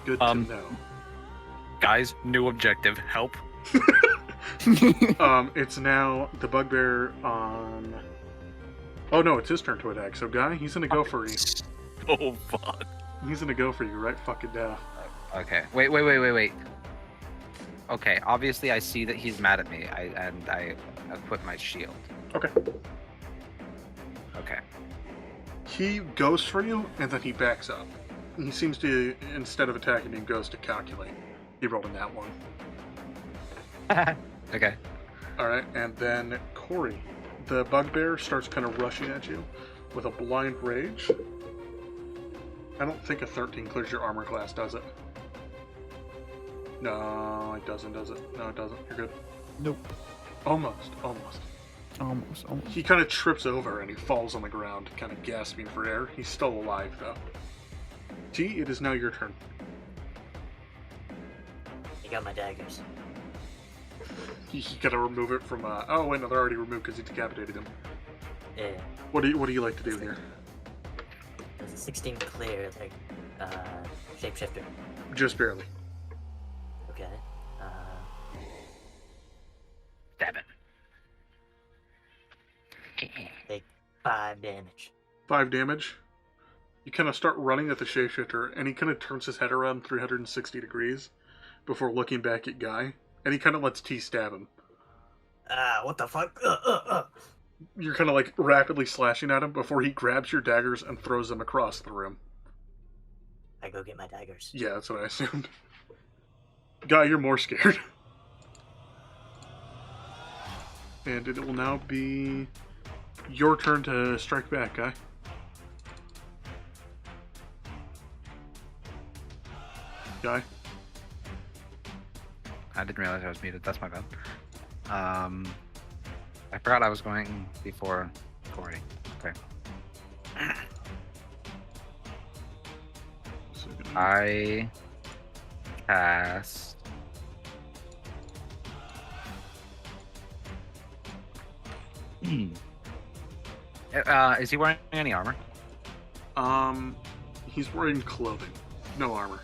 A: Good to know.
D: Guys, new objective, help.
A: It's now the bugbear on... Oh no, it's his turn to attack. So Guy, he's gonna go for you.
D: Oh fuck.
A: He's gonna go for you right fucking now.
D: Okay. Wait. Okay, obviously I see that he's mad at me. I equip my shield.
A: Okay.
D: Okay.
A: He goes for you, and then he backs up. He seems to, instead of attacking you, goes to calculate. He rolled a nat 1.
D: Okay.
A: Alright, and then Corey. The bugbear starts kind of rushing at you with a blind rage. I don't think a 13 clears your armor class, does it? No, it doesn't, does it? No, it doesn't. You're good.
B: Nope.
A: Almost.
B: Almost.
A: He kind of trips over and he falls on the ground, kind of gasping for air. He's still alive, though. T, it is now your turn.
C: You got my daggers.
A: You gotta remove it from, oh wait, no, they're already removed because you decapitated him.
C: Yeah.
A: What do you like to do here?
C: There's a 16 clear, like, shapeshifter.
A: Just barely.
C: Okay.
D: Stab it.
C: Take 5 damage.
A: 5 damage. You kind of start running at the shapeshifter, and he kind of turns his head around 360 degrees before looking back at Guy, and he kind of lets T stab him.
C: What the fuck?
A: You're kind of like rapidly slashing at him before he grabs your daggers and throws them across the room.
C: I go get my daggers.
A: Yeah, that's what I assumed. Guy, you're more scared. And it will now be your turn to strike back, Guy. Guy?
D: I didn't realize I was muted. That's my bad. I forgot I was going before Corey. Okay. I cast. Is he wearing any armor?
A: He's wearing clothing, no armor.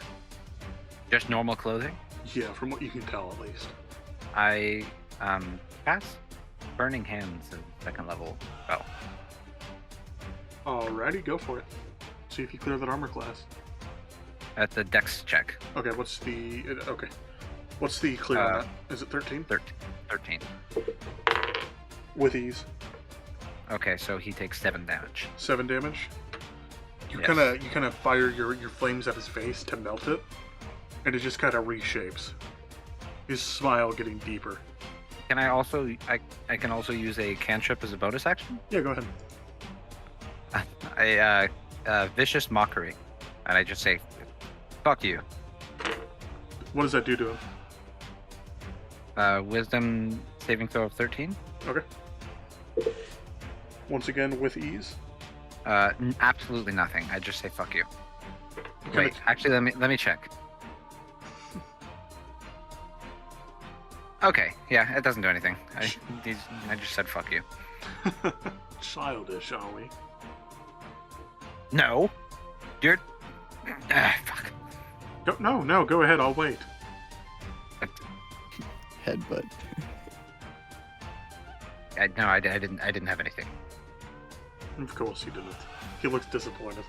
D: Just normal clothing?
A: Yeah, from what you can tell, at least.
D: I cast Burning Hands at 2nd level spell.
A: Alrighty, go for it. See if you clear that armor class.
D: At the dex check.
A: Okay, what's the clear on that? Is it 13?
D: 13.
A: With ease.
D: Okay, so he takes 7 damage.
A: 7 damage. You
D: Yes.
A: kind of fire your flames at his face to melt it, and it just kind of reshapes. His smile getting deeper.
D: Can I also I can also use a cantrip as a bonus action?
A: Yeah, go ahead.
D: Vicious mockery, and I just say, "Fuck you."
A: What does that do to him?
D: Wisdom saving throw of 13.
A: Okay. Once again, with ease.
D: Absolutely nothing. I just say, "Fuck you."
A: Okay.
D: Wait, actually, let me check. Okay, yeah, it doesn't do anything. I just said fuck you.
A: Childish, are we?
D: No, you're. Fuck.
A: No, go ahead. I'll wait.
B: Headbutt.
D: No, I didn't have anything.
A: Of course he didn't. He looks disappointed.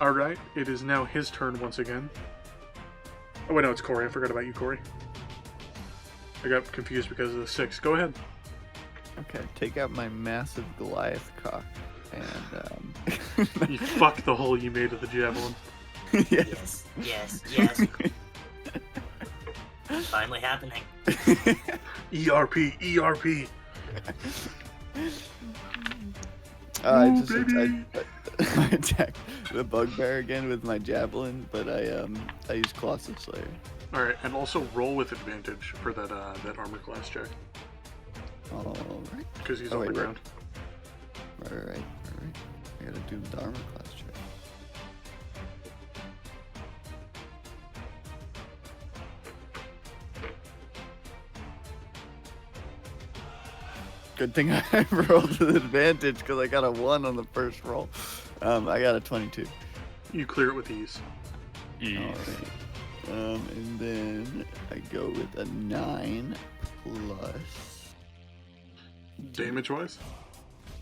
A: Alright, it is now his turn once again. Oh wait, no, it's Corey. I forgot about you, Corey. I got confused because of the 6. Go ahead.
B: Okay, take out my massive Goliath cock and
A: You fuck the hole you made of the javelin.
B: yes.
C: Yes. Finally happening.
A: ERP.
B: I
A: Ooh,
B: just
A: baby.
B: I attack the bugbear again with my javelin, but I use Colossus Slayer.
A: Alright, and also roll with advantage for that armor class check.
B: All right.
A: Because he's
B: Oh,
A: on
B: wait,
A: the ground.
B: Right. I gotta do the armor class check. Good thing I rolled with advantage because I got a 1 on the first roll. I got a 22.
A: You clear it with ease.
B: Alright. And then I go with a 9 plus.
A: Damage wise?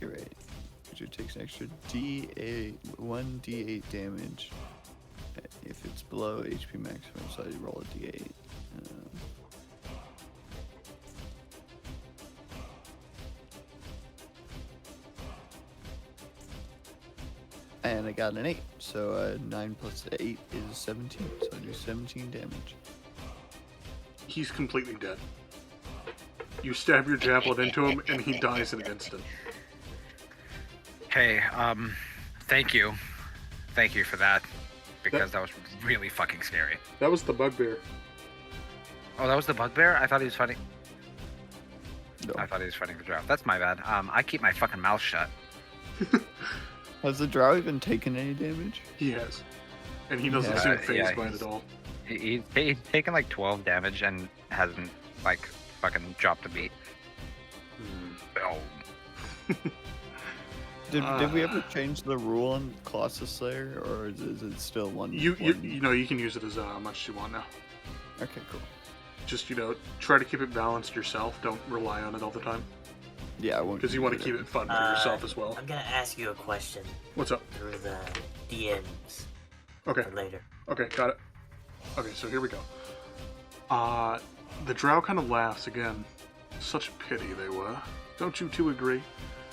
B: You're right. Which takes an extra one D8 damage if it's below HP maximum, so I roll a D8. And I got an 8, so 9 plus 8 is 17, so I do 17 damage.
A: He's completely dead. You stab your javelin into him, and he dies in an instant.
D: Hey, thank you for that, because that was really fucking scary.
A: That was the bugbear.
D: Oh, that was the bugbear? I thought he was fighting.
B: No.
D: I thought he was fighting the draft. That's my bad. I keep my fucking mouth shut.
B: Has the drow even taken any damage?
A: He has. And he doesn't
B: Yeah.
A: seem phased
D: Yeah,
A: by it
D: he's-
A: at all.
D: He's taken like 12 damage and hasn't like fucking dropped a beat. Oh.
B: Did we ever change the rule on Colossus Slayer, or is it still one?
A: You
B: one-
A: know, you can use it as much as you want now.
B: Okay, cool.
A: Just, try to keep it balanced yourself. Don't rely on it all the time.
B: Yeah, I won't.
A: Because you want to keep it fun for yourself as well.
C: I'm gonna ask you a question
A: What's up?
C: through the DMs
A: Okay.
C: for later.
A: Okay, got it. Okay, so here we go. The drow kind of laughs again. Such a pity they were. Don't you two agree?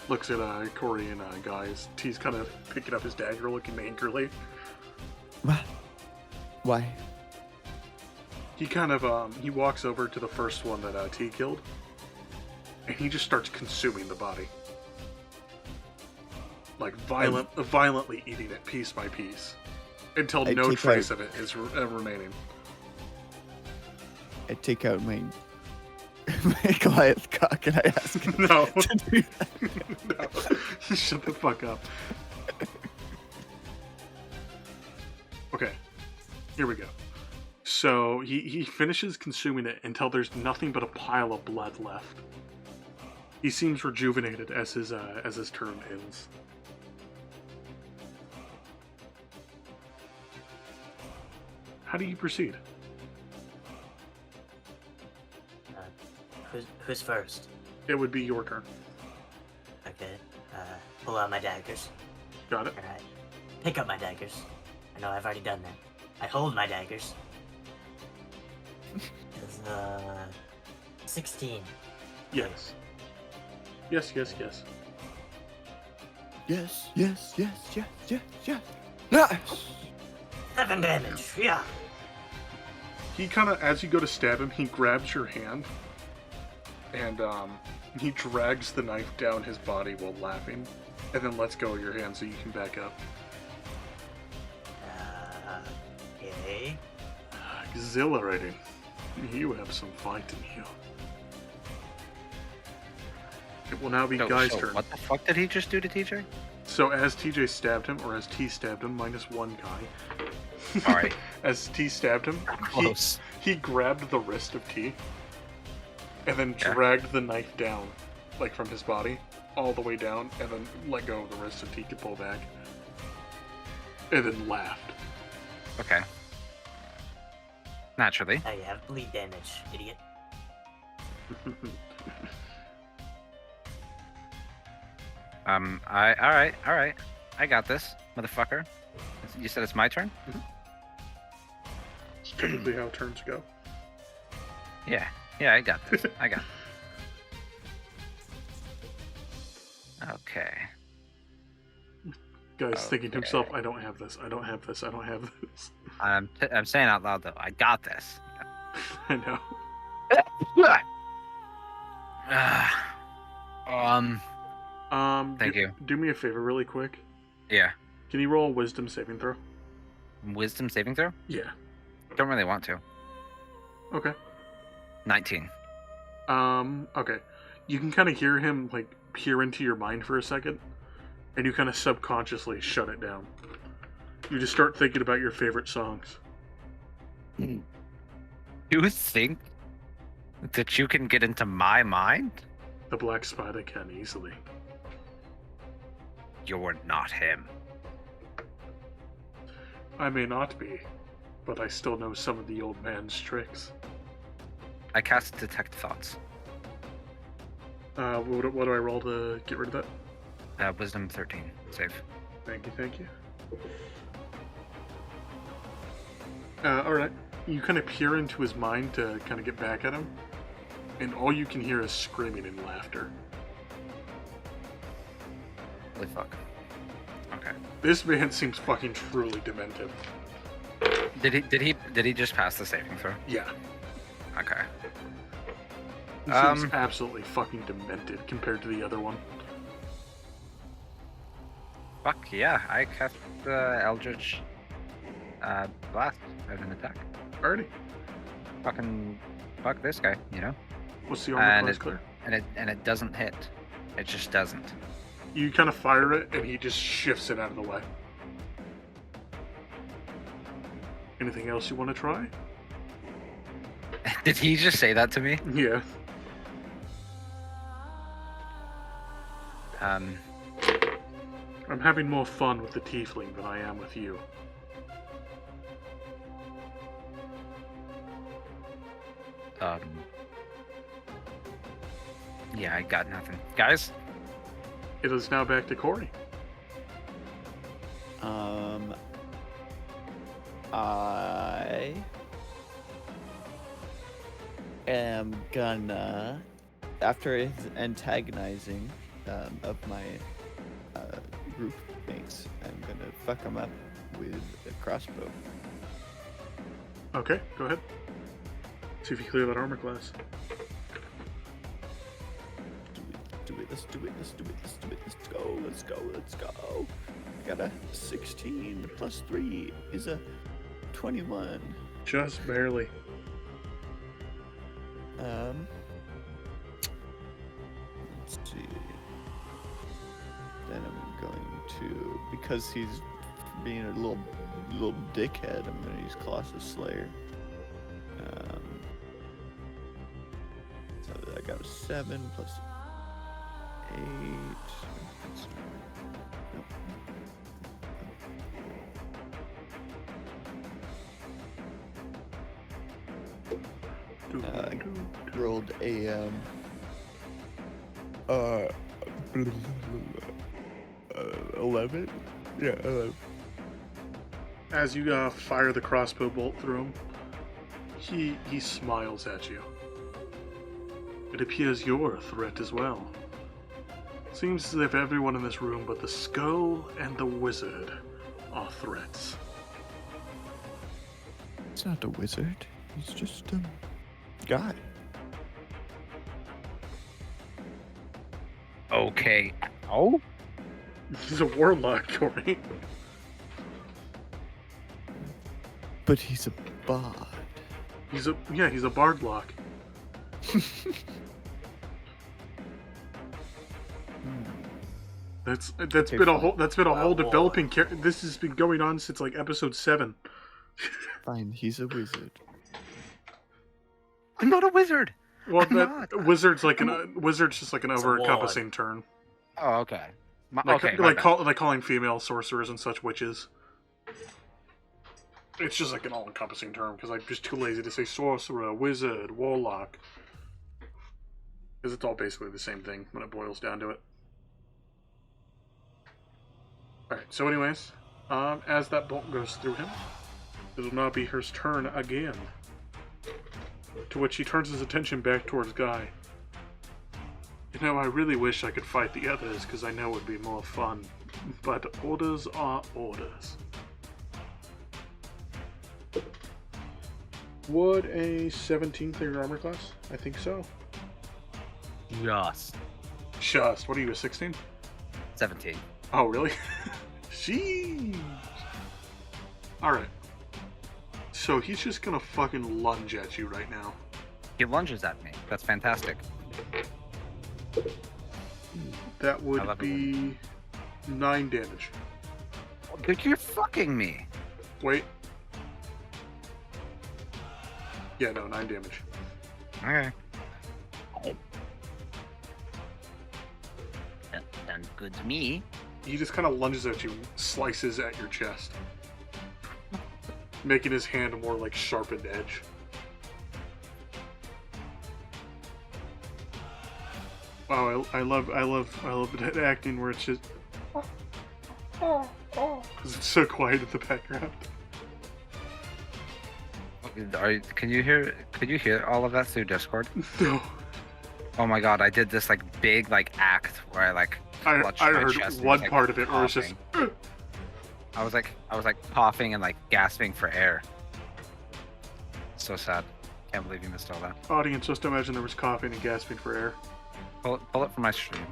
A: Looks at Corey and Guys. T's kind of picking up his dagger, looking angrily.
B: What? Why?
A: He kind of he walks over to the first one that T killed, and he just starts consuming the body, like violently eating it piece by piece, until
B: I
A: no
B: take
A: trace
B: out-
A: of it is remaining.
B: I take out my my Goliath cock and I ask him
A: No,
B: to do that.
A: no, shut the fuck up. Okay, here we go. So he finishes consuming it until there's nothing but a pile of blood left. He seems rejuvenated as his turn ends. How do you proceed?
C: Who's first?
A: It would be your turn.
C: Okay. Pull out my daggers.
A: Got it?
C: Alright. Pick up my daggers. I know I've already done that. I hold my daggers. It's, 16.
A: Yes. Yes.
B: Yes, yes. Nice.
C: 7 damage. Yeah.
A: He kind of, as you go to stab him, he grabs your hand, and he drags the knife down his body while laughing, and then lets go of your hand so you can back up.
C: Okay.
A: Exhilarating. You have some fight in you. It will now be Guy's turn.
D: What the fuck did he just do to TJ?
A: So as TJ stabbed him, or as T stabbed him, -1 Guy.
D: Alright.
A: As T stabbed him,
D: Close.
A: he grabbed the wrist of T, and then
D: Yeah.
A: dragged the knife down, like from his body, all the way down, and then let go of the wrist so T could pull back. And then laughed.
D: Okay. Naturally.
C: Now you have bleed damage, idiot.
D: Alright. I got this, motherfucker. You said it's my turn?
A: It's typically how turns go.
D: Yeah, I got this. I got it. Okay.
A: Guy's thinking to himself, I don't have this, I don't have this, I don't have this.
D: I'm saying out loud though, I got this.
A: I know.
D: Thank you.
A: Do me a favor really quick.
D: Yeah.
A: Can you roll a wisdom saving throw?
D: Wisdom saving throw?
A: Yeah.
D: Don't really want to.
A: Okay.
D: 19.
A: Okay. You can kind of hear him, like, peer into your mind for a second, and you kind of subconsciously shut it down. You just start thinking about your favorite songs.
D: You think that you can get into my mind?
A: The Black Spider can easily.
D: You're not him.
A: I may not be, but I still know some of the old man's tricks.
D: I cast Detect Thoughts.
A: What do I roll to get rid of that?
D: Wisdom 13. Save.
A: Thank you. Alright. You kind of peer into his mind to kind of get back at him, and all you can hear is screaming and laughter.
D: Holy fuck. Okay.
A: This man seems fucking truly demented.
D: Did he just pass the saving throw?
A: Yeah.
D: Okay.
A: He seems absolutely fucking demented compared to the other one.
D: Fuck yeah, I cast the Eldritch Blast as an attack.
A: Alrighty.
D: Fuck this guy, you know?
A: What's the armor class clear?
D: And it doesn't hit. It just doesn't.
A: You kind of fire it, and he just shifts it out of the way. Anything else you want to try?
D: Did he just say that to me?
A: Yeah. I'm having more fun with the tiefling than I am with you.
D: Yeah, I got nothing. Guys?
A: It is now back to Corey.
B: I am gonna, after antagonizing of my group mates, I'm gonna fuck them up with a crossbow.
A: Okay, go ahead. See if you clear that armor class. Let's go.
B: I got a 16 plus 3 is a 21.
A: Just barely.
B: Let's see. Then I'm going to, because he's being a little dickhead, I'm gonna use Colossus Slayer. So I got a 7 plus 8. Rolled a 11. Yeah, 11.
A: As you fire the crossbow bolt through him, he smiles at you. It appears you're a threat as well. Seems as if everyone in this room but the skull and the wizard are threats.
B: It's not a wizard. He's just a guy.
D: Okay. Oh?
A: He's a warlock, Corey.
B: But he's a bard.
A: He's a bardlock. That's
B: Okay,
A: been a
B: fine.
A: whole
C: Well,
A: developing this has been going on since like episode 7.
B: Fine, he's a wizard.
D: I'm not a wizard.
A: Well,
D: I'm
A: that
D: not.
A: wizard's like wizard's just like an
C: It's a
A: over-encompassing term.
D: Oh, okay.
A: Like
D: Okay. my bad.
A: like calling female sorcerers and such witches. It's just like an all-encompassing term because I'm just too lazy to say sorcerer, wizard, warlock. Because it's all basically the same thing when it boils down to it. Alright, so anyways, as that bolt goes through him, it'll now be his turn again. To which he turns his attention back towards Guy. You know, I really wish I could fight the others because I know it would be more fun. But orders are orders. Would a 17 clear your armor class? I think so.
D: Yes.
A: Just, what are you, a 16?
D: 17.
A: Oh, really? Sheesh. Alright. So he's just gonna fucking lunge at you right now.
D: He lunges at me. That's fantastic.
A: That
D: I
A: would
D: love it
A: be 9 damage.
D: Dude, you're fucking me.
A: Wait. Yeah, no, 9 damage.
D: Okay. That sounds good to me.
A: He just kind of lunges at you, slices at your chest, making his hand a more like sharpened edge. Wow, I love that acting where it's just because it's so quiet in the background.
D: Can you hear all of that through Discord?
A: No,
D: Oh my god, I did this like big like act where I like
A: I
D: clutched my
A: heard
D: chest and
A: one
D: was, like,
A: part of it where it's just
D: coughing. I was like coughing and like gasping for air. So sad. Can't believe you missed all that.
A: audience. Just imagine there was coughing and gasping for air.
D: Pull it from my stream.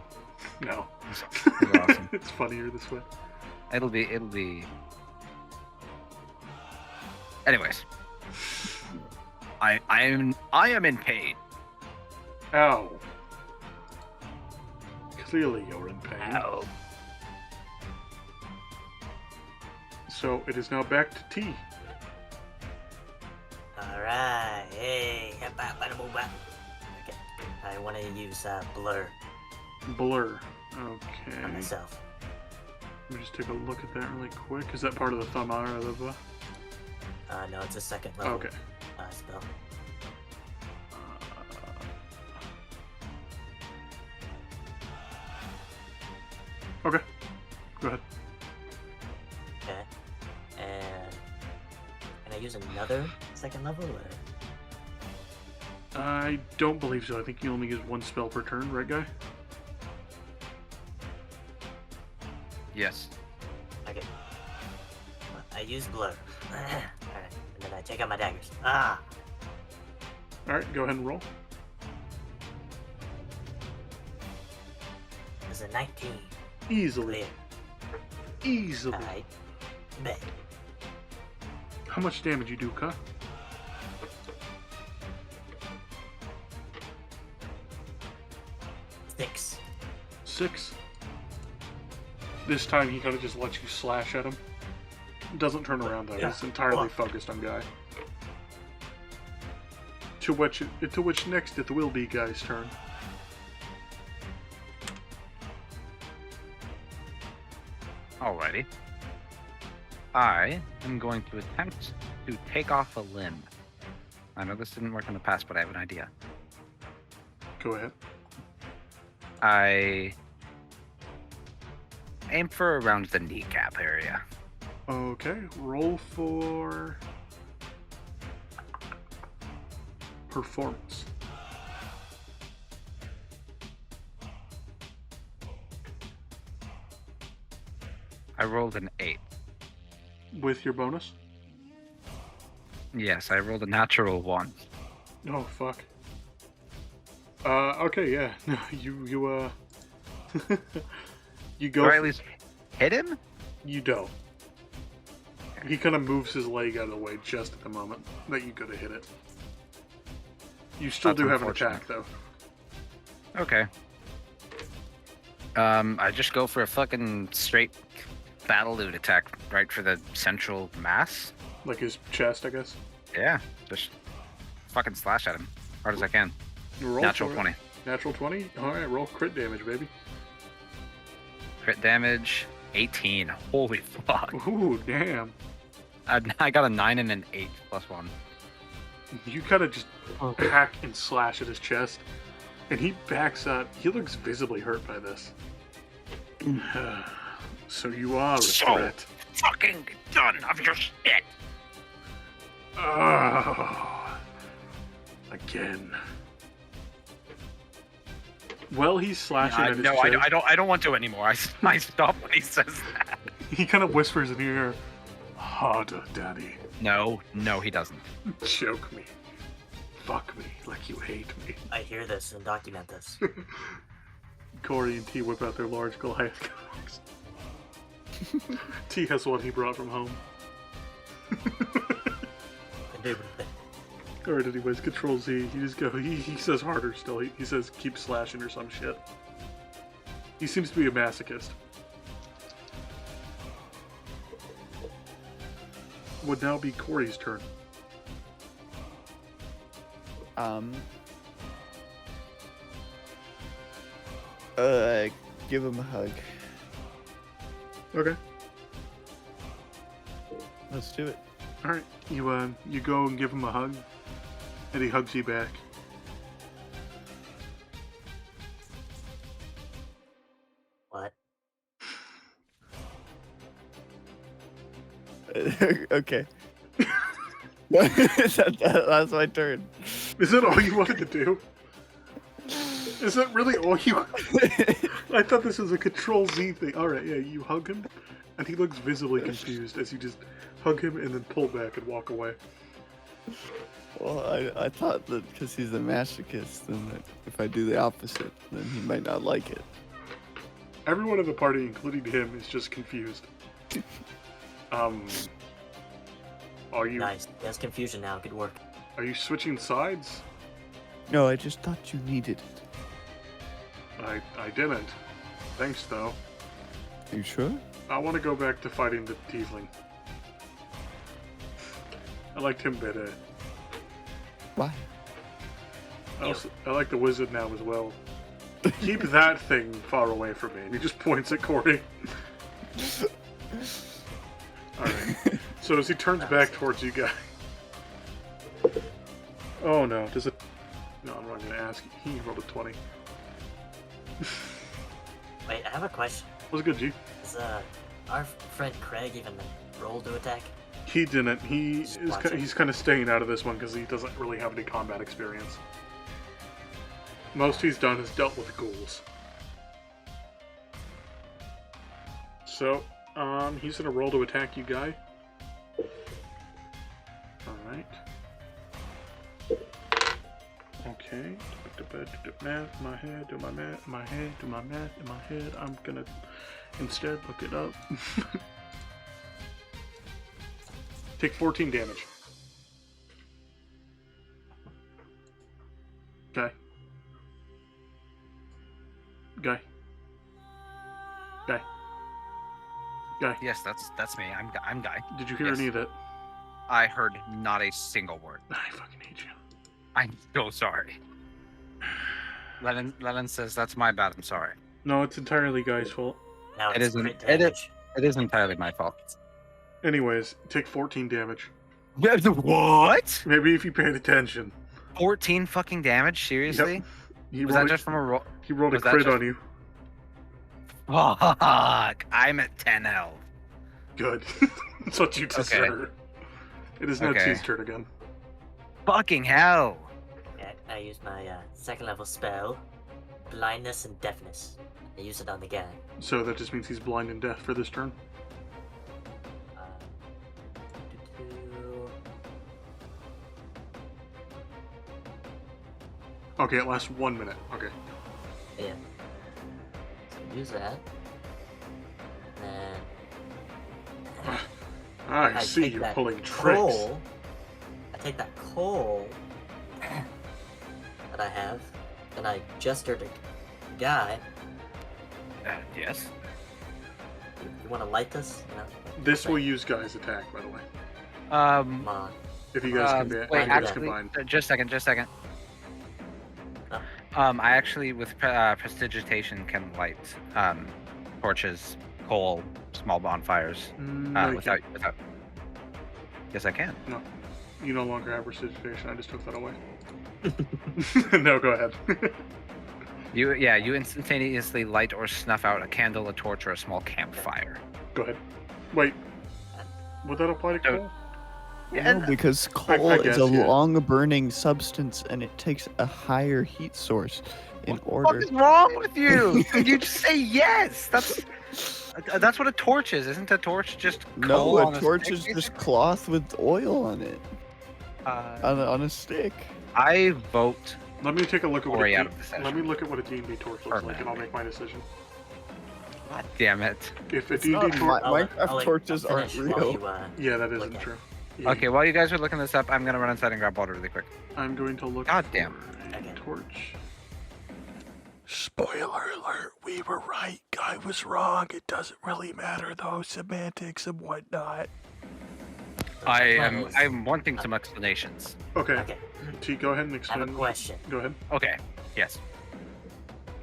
A: No,
D: It's awesome.
A: it's funnier this way.
D: It'll be. Anyways, I am in pain.
A: Ow. Clearly you're in pain.
D: Ow.
A: So it is now back to T.
C: Alright, hey, okay. I want to use blur
A: Blur.
C: on
A: Okay.
C: myself.
A: Let me just take a look at that really quick. Is that part of the Thamara of the...
C: No, it's a second level
A: Okay.
C: spell.
A: Okay. Go ahead.
C: Okay. And can I use another second level or?
A: I don't believe so. I think you only use one spell per turn, right, guy?
D: Yes.
C: Okay. Well, I use blur. Alright. And then I take out my daggers. Ah!
A: Alright, go ahead and roll.
C: It's a 19.
A: Easily.
C: Clear.
A: Easily.
C: Alright. Bet.
A: How much damage you do, Ka?
C: Six.
A: 6. This time he kind of just lets you slash at him. Doesn't turn around though. He's entirely focused on Guy. To which next it will be Guy's turn.
D: Alrighty. I am going to attempt to take off a limb. I know this didn't work in the past, but I have an idea.
A: Go ahead.
D: I aim for around the kneecap area.
A: Okay, roll for performance.
D: I rolled an 8.
A: With your bonus?
D: Yes, I rolled a natural 1.
A: Oh fuck. Okay, yeah. No, you you go.
D: Do I at least hit him?
A: You don't. He kind of moves his leg out of the way just at the moment that you go to hit it. You still
D: That's
A: do have an
D: unfortunate.
A: attack though.
D: Okay. I just go for a fucking straight battle loot attack right for the central mass.
A: Like his chest, I guess.
D: Yeah, just fucking slash at him hard as I can.
A: Roll
D: Natural
A: for it.
D: 20.
A: Natural 20? Alright, roll crit damage, baby.
D: Crit damage 18. Holy fuck.
A: Ooh, damn.
D: I got a 9 and an 8 plus 1.
A: You kind of just hack and slash at his chest, and he backs up. He looks visibly hurt by this. So you are a
D: So-
A: threat.
D: Fucking done of your shit.
A: Oh, again. Well, he's slashing at his
D: No,
A: chest.
D: I don't want to anymore. I stop when he says that.
A: He kind of whispers in your ear, "Harder, Daddy.
D: No, he doesn't.
A: Choke me. Fuck me like you hate me."
C: I hear this and document this.
A: Corey and T whip out their large Goliath cocks. T has one he brought from home.
C: Dude,
A: Alright, anyways, Control Z. You just go. He says harder still. He says keep slashing or some shit. He seems to be a masochist. Would now be Corey's turn.
B: Give him a hug.
A: Okay.
B: Let's do it.
A: Alright. You go and give him a hug, and he hugs you back.
C: what?
B: Okay. That's my turn.
A: Is that all you wanted to do? Is that really all you... I thought this was a Control Z thing. Alright, yeah, you hug him, and he looks visibly confused as you just hug him and then pull back and walk away.
B: Well, I thought that because he's a masochist, and that if I do the opposite, then he might not like it.
A: Everyone in the party, including him, is just confused. Are you
C: Nice. There's confusion now. Good work.
A: are you switching sides?
B: No, I just thought you needed it.
A: I didn't. Thanks though.
B: Are you sure?
A: I want to go back to fighting the tiefling. I liked him better.
B: Why?
A: I like the wizard now as well. Keep that thing far away from me. And he just points at Corey. Alright. So as he turns back towards you guys. Oh no, does it... No, I'm not going to ask. He rolled a 20.
C: Wait, I have a question.
A: What's good, G?
C: Is our friend Craig even roll to attack?
A: He didn't. He's
C: Watching.
A: kind of staying out of this one because he doesn't really have any combat experience. Most he's done is dealt with ghouls. So, he's gonna roll to attack you, guy. Alright. Okay. My head, do my math, my head, do my math in my head. I'm gonna instead look it up. Take 14 damage. Guy. Guy. Guy. Guy.
D: Yes, that's me. I'm Guy.
A: Did you hear
D: Yes.
A: any of that?
D: I heard not a single word.
A: I fucking hate you.
D: I'm so sorry. Lennon says that's my bad. I'm sorry.
A: No, it's entirely Guy's fault.
C: Now
D: It
C: it's
D: isn't-
C: crit
D: it is-
C: damage.
D: It is entirely my fault.
A: Anyways, take 14 damage.
D: What?
A: Maybe if you paid attention.
D: 14 fucking damage? Seriously?
A: He
D: Was
A: rolled,
D: that just from a roll?
A: he rolled a
D: was that
A: crit
D: just-
A: on you.
D: Fuck! I'm at 10 health.
A: Good. That's what you deserve. It is now
D: Okay.
A: T's turn again.
D: Fucking hell!
C: Okay, I use my second level spell, blindness and deafness. I use it on the guy.
A: So that just means he's blind and deaf for this turn.
C: Uh, doo-doo-doo.
A: Okay, it lasts 1 minute. Okay.
C: Yeah. So use that. And
A: I see
C: take
A: you're
C: that
A: pulling tricks.
C: coal. I take that coal that I have, and I gesture to Guy.
D: Yes.
C: You want to light this? You know,
A: This will use Guy's attack, by the way.
C: come on.
A: If you guys can be,
D: Wait,
A: if you guys
D: actually,
A: combine.
D: just a second.
C: Huh?
D: I actually, with prestidigitation, can light torches, coal, small bonfires,
A: No, you
D: without. Yes, I can.
A: can't. You no longer have prestidigitation. I just took that away. No, go ahead.
D: You instantaneously light or snuff out a candle, a torch, or a small campfire.
A: Go ahead. Wait. Would that apply to
D: So-
A: coal?
D: Yeah,
B: No, because coal
A: guess,
B: is a
A: yeah.
B: long-burning substance, and it takes a higher heat source in
D: What
B: order.
D: is wrong with you? You just say yes. That's what a torch is. Isn't a torch just coal
B: No,
D: on
B: a torch
D: stick,
B: is just
D: basically?
B: cloth with oil on it,
D: Uh,
B: on a stick.
D: I vote.
A: Let me take a look at what
D: Ori
A: a
D: out of the session.
A: let me look at what a D&D torch looks like, and I'll
D: Permanently.
A: make my decision.
D: God damn it.
A: If a
B: It's
A: D&D
B: not
A: torch,
B: Minecraft torches
C: I'll
B: aren't
C: finish while
B: real.
C: you,
A: yeah, that
C: look
A: isn't
C: at
A: true. Yeah,
D: Okay, while you guys are looking this up, I'm gonna run inside and grab water really quick.
A: I'm going to look
D: God
A: for
D: damn.
A: a
C: Okay.
A: torch. Spoiler alert, we were right. Guy was wrong. It doesn't really matter though, semantics and whatnot.
D: I'm wanting some explanations.
A: Okay,
C: Okay.
A: T, go ahead and
C: I have a
A: explain.
C: question.
A: Go ahead.
D: Okay. Yes.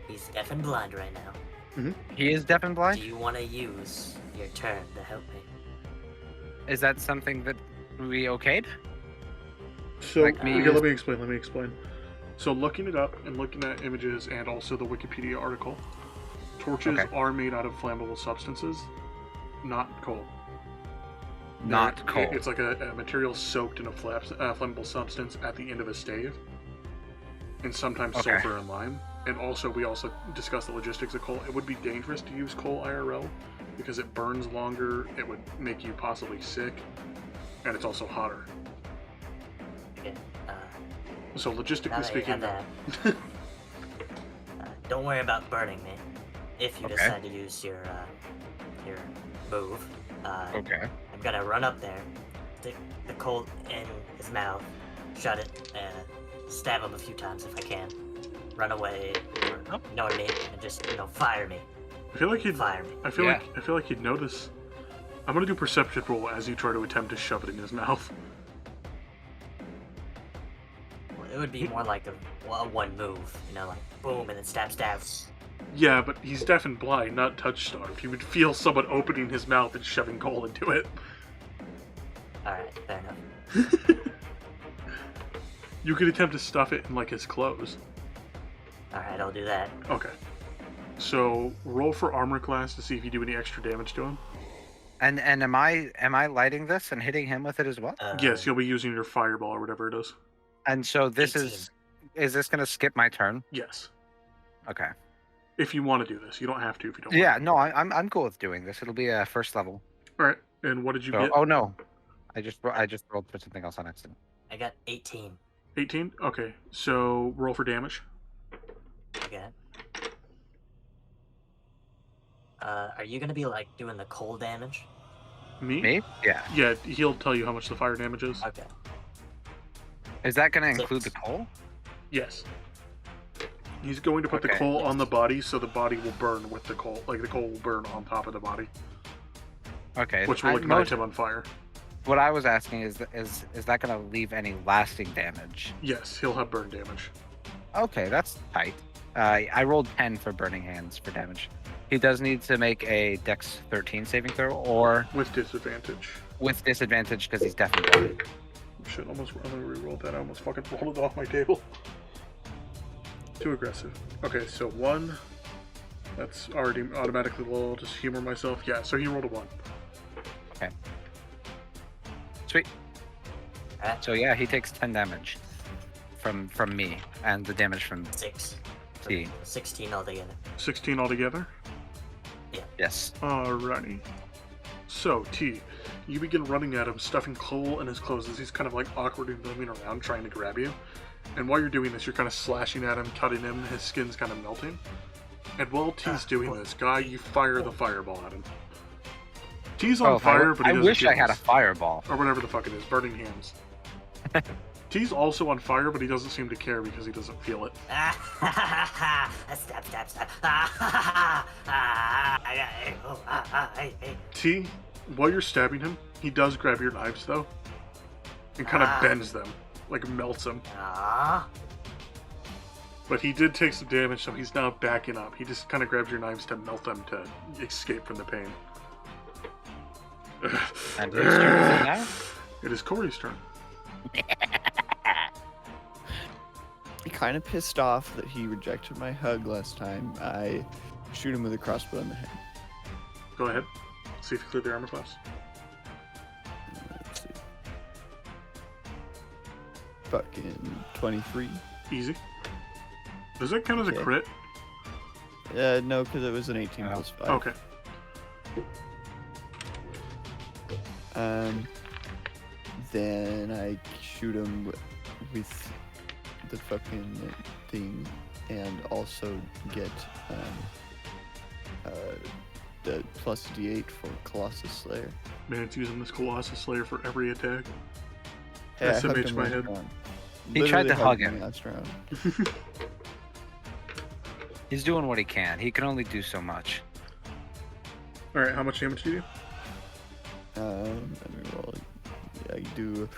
C: He's deaf and blind right now.
D: He is deaf and
C: Do
D: blind.
C: you want to use your turn to help me?
D: Is that something that we okayed?
A: So,
D: Like me-
A: okay, let me explain. So, looking it up and looking at images and also the Wikipedia article, torches
D: Okay.
A: are made out of flammable substances, not coal.
D: Not
A: They're-
D: coal.
A: It's like a material soaked in a flammable substance at the end of a stave, and sometimes
D: Okay.
A: sulfur and lime. And also, we also discussed the logistics of coal. It would be dangerous to use coal IRL because it burns longer. It would make you possibly sick, and it's also hotter.
C: Okay.
A: So,
C: Now
A: logistically
C: that you
A: speaking,
C: have that, don't worry about burning me. If you
D: Okay.
C: decide to use your move,
D: Okay.
C: I'm gonna run up there, stick the coal in his mouth, shut it, and stab him a few times if I can. Run away, or, you know what I mean? And just, fire me.
A: I feel like he'd.
C: Fire me.
A: I feel like he'd notice. I'm gonna do perception roll as you try to attempt to shove it in his mouth.
C: Well, it would be more like a one move, like boom, and then stab, stab.
A: Yeah, but he's deaf and blind, not touch starved. He would feel someone opening his mouth and shoving coal into it.
C: Alright, fair enough.
A: You could attempt to stuff it in like his clothes.
C: Alright, I'll do that.
A: Okay. So roll for armor class to see if you do any extra damage to him.
D: And am I lighting this and hitting him with it as well?
A: Yes, you'll be using your fireball or whatever it is.
D: And so this
C: 18.
D: is this gonna skip my turn?
A: Yes.
D: Okay.
A: If you want to do this, you don't have to if you don't.
D: Yeah,
A: Want
D: no, I'm cool with doing this. It'll be a first level.
A: to. All right. And what did you
D: So,
A: get?
D: oh no, I just rolled for something else on accident.
C: I got 18.
A: 18. Okay. So roll for damage.
C: Okay. Are you gonna be like doing the cold damage?
D: Me? Yeah.
A: Yeah. He'll tell you how much the fire damage is.
C: Okay.
D: Is that gonna include the
C: 6.
D: coal?
A: Yes. He's going to put the
D: Okay.
A: coal on the body, so the body will burn with the coal. Like the coal will burn on top of the body,
D: Okay.
A: which will ignite him on fire.
D: What I was asking is that gonna leave any lasting damage?
A: Yes, he'll have burn damage.
D: Okay, that's tight. I rolled 10 for burning hands for damage. He does need to make a Dex 13 saving throw, or
A: With disadvantage.
D: with disadvantage because he's deaf and blind.
A: Shit, I'm gonna re-roll that. I almost fucking rolled it off my table. Too aggressive. Okay, so 1. That's already automatically low. I'll just humor myself. Yeah, so he rolled a 1.
D: Sweet.
C: Alright.
D: So yeah, he takes 10 damage from me, and the damage from
C: 6. So
D: T.
C: 16 altogether.
A: 16 altogether.
D: Yes.
A: Alrighty. So, T, you begin running at him, stuffing coal in his clothes as he's kind of like awkwardly moving around trying to grab you. And while you're doing this, you're kind of slashing at him, cutting him, his skin's kind of melting. And while T's doing this, Guy, you fire the fireball at him. T's on fire, but he doesn't
D: wish I had a
A: us.
D: fireball.
A: Or whatever the fuck it is, burning hands. T's also on fire, but he doesn't seem to care because he doesn't feel it.
C: Stab, stab, stab.
A: T, while you're stabbing him, he does grab your knives, though, and kind of bends them, like melts them. But he did take some damage, so he's now backing up. He just kind of grabs your knives to melt them to escape from the pain.
D: And whose turn is it now?
A: It is Corey's turn.
B: Kind of pissed off that he rejected my hug last time. I shoot him with a crossbow in the head.
A: Go ahead. See if you clear the armor class.
B: Let's see. Fucking 23.
A: Easy. Does that count as a
B: Okay.
A: crit?
B: No, because it was an 18 plus 5.
A: Okay.
B: Then I shoot him with the fucking thing, and also get the plus D8 for Colossus Slayer.
A: Man, it's using this Colossus Slayer for every attack.
B: Hey, I
A: SMH
B: hugged him
A: my
B: last
A: head.
B: round.
D: He tried
B: Literally
D: to hug
B: hugged
D: him.
B: me last round.
D: He's doing what he can. He can only do so much.
A: Alright, how much damage do you do?
B: Let me roll. Yeah, I do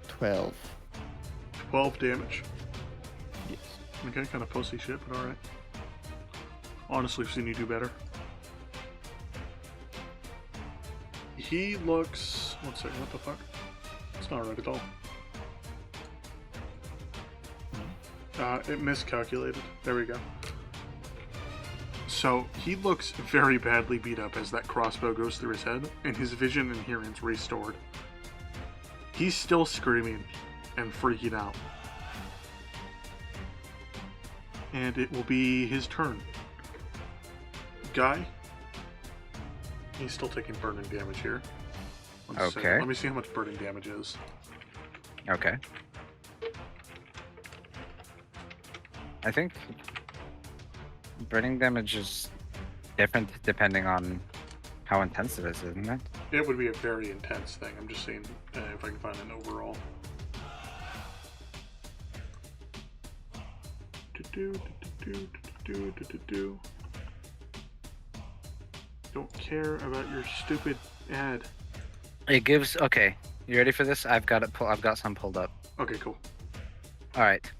B: 12.
A: 12 damage.
B: Yes.
A: Okay, kind of pussy shit, but alright. Honestly, I've seen you do better. He looks... One second, what the fuck? It's not right at all. It miscalculated. There we go. So, he looks very badly beat up as that crossbow goes through his head, and his vision and hearing's restored. He's still screaming and freaking out. And it will be his turn. Guy? He's still taking burning damage here. One second.
D: Okay.
A: Let me see how much burning damage is.
D: Okay. I think burning damage is different depending on how intense it is, isn't it?
A: It would be a very intense thing. I'm just seeing if I can find an overall. Don't care about your stupid ad.
D: It gives. Okay, you ready for this? I've got it. I've got some pulled up.
A: Okay, cool.
D: All right.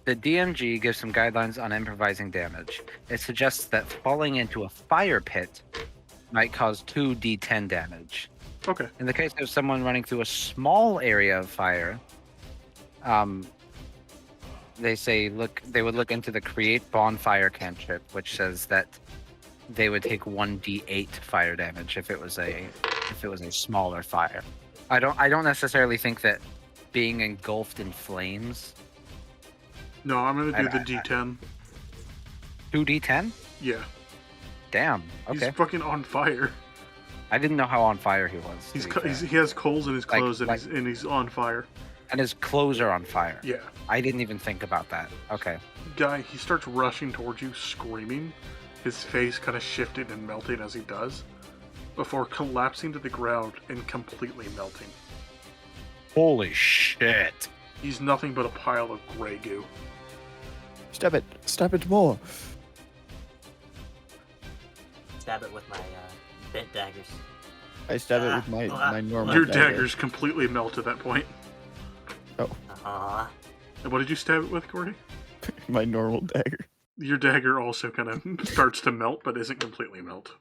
D: The DMG gives some guidelines on improvising damage. It suggests that falling into a fire pit might cause 2d10 damage.
A: Okay.
D: In the case of someone running through a small area of fire, they say they would look into the create bonfire cantrip, which says that they would take 1d8 fire damage if it was a smaller fire. I don't necessarily think that being engulfed in flames.
A: No, I'm gonna do the D10.
D: 2d10?
A: Yeah.
D: Damn. Okay.
A: He's fucking on fire.
D: I didn't know how on fire he was.
A: He has coals in his clothes
D: Like-
A: and he's on fire.
D: And his clothes are on fire.
A: Yeah.
D: I didn't even think about that. Okay.
A: Guy, he starts rushing towards you, screaming. His face kind of shifting and melting as he does, before collapsing to the ground and completely melting.
D: Holy shit.
A: He's nothing but a pile of gray goo.
B: Stab it! Stab it more!
C: Stab it with my bent daggers.
B: I stab it with my normal
A: Your
B: dagger.
A: daggers completely melt at that point.
C: Uh-huh.
A: And what did you stab it with, Corey?
B: My normal dagger.
A: Your dagger also kind of starts to melt, but isn't completely melt.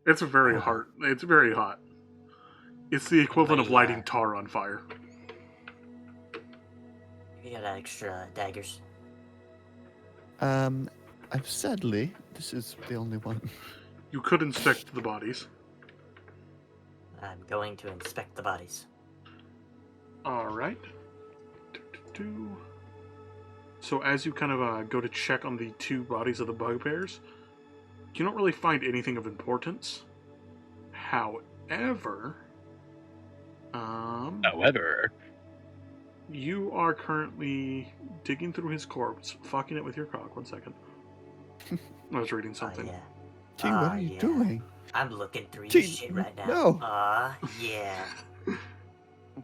A: It's very hot. It's very hot. It's the equivalent of lighting tar on fire.
C: You got extra daggers.
B: Sadly, this is the only one.
A: You could inspect the bodies.
C: I'm going to inspect the bodies.
A: Alright. So as you kind of go to check on the two bodies of the bugbears, you don't really find anything of importance. However,
D: However,
A: you are currently digging through his corpse, fucking it with your cock. 1 second. I was reading something.
C: Yeah.
B: Gene, what are you
C: yeah.
B: doing?
C: I'm looking through
B: Gee,
C: your shit right now.
B: no.
C: Yeah.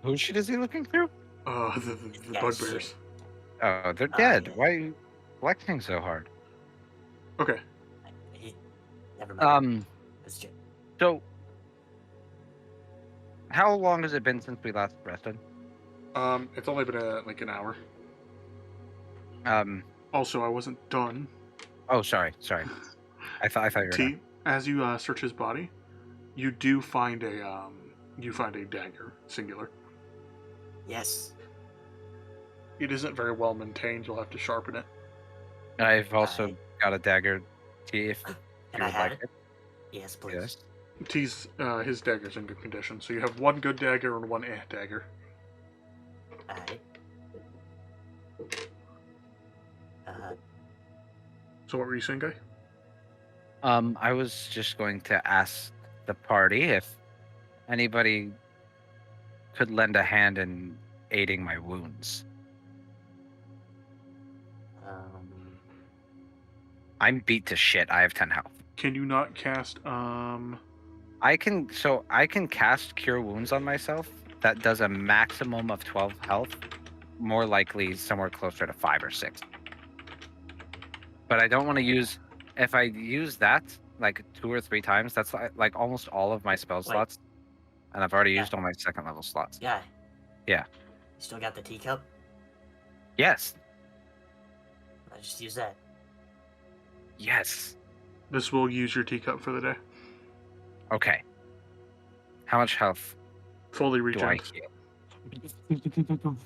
D: whose shit is he looking through?
A: The
C: Yeah,
A: bugbears.
C: shit.
D: Oh, they're dead.
C: yeah.
D: Why are you flexing so hard?
A: Okay.
C: Never mind. It's just,
D: So, how long has it been since we last rested?
A: It's only been like an hour.
D: Um.
A: Also, I wasn't done.
D: Oh, sorry. I thought you were done.
A: T, as you search his body, you do find a dagger, singular.
C: yes.
A: It isn't very well maintained. You'll have to sharpen it.
D: I've also
C: Right.
D: got a dagger. T, if
C: Can
D: you
C: I
D: would
C: have
D: like
C: it?
D: it.
C: Yes, please.
D: Yes.
A: T's his dagger's in good condition, so you have one good dagger and one dagger.
C: Alright.
A: So what were you saying, guy?
D: I was just going to ask the party if anybody could lend a hand in aiding my wounds. I'm beat to shit. I have 10 health.
A: Can you not cast
D: I can cast Cure Wounds on myself. That does a maximum of 12 health. More likely somewhere closer to 5 or 6. But I don't want to use. If I use that like 2 or 3 times, that's like almost all of my spell slots, and I've already used all my second level slots.
C: Yeah.
D: Yeah.
C: You still got the teacup?
D: Yes.
C: I just use that.
D: Yes.
A: this will use your teacup for the day.
D: Okay. How much health
A: Fully
D: do I
A: regens.
D: heal?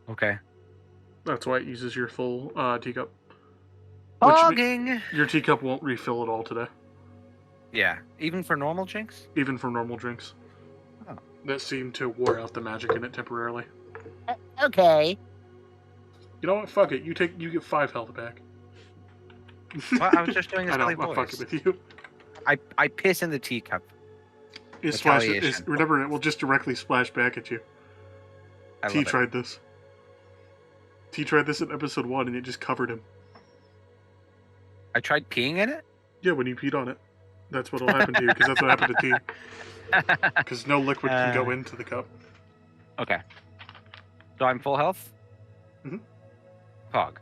D: Okay.
A: That's why it uses your full teacup.
D: Hogging.
A: Your teacup won't refill at all today,
D: Yeah. Even for normal jinx.
A: even for normal drinks.
D: Oh.
A: That seem to wear out the magic in it temporarily.
D: Okay.
A: You know what? Fuck it. You get 5 health back.
D: Well, I was just doing a
A: I know.
D: silly
A: I'm
D: voice.
A: fucking with you.
D: I piss in the teacup.
A: It remember, it will just directly splash back at you.
D: I
A: T
D: love it.
A: tried this. T tried this in episode 1 and it just covered him.
D: I tried peeing in it.
A: Yeah, when you peed on it. That's what'll happen to you, because that's what happened to T. Because no liquid can go into the cup.
D: Okay. So I'm full health?
A: Mhm.
D: Hog.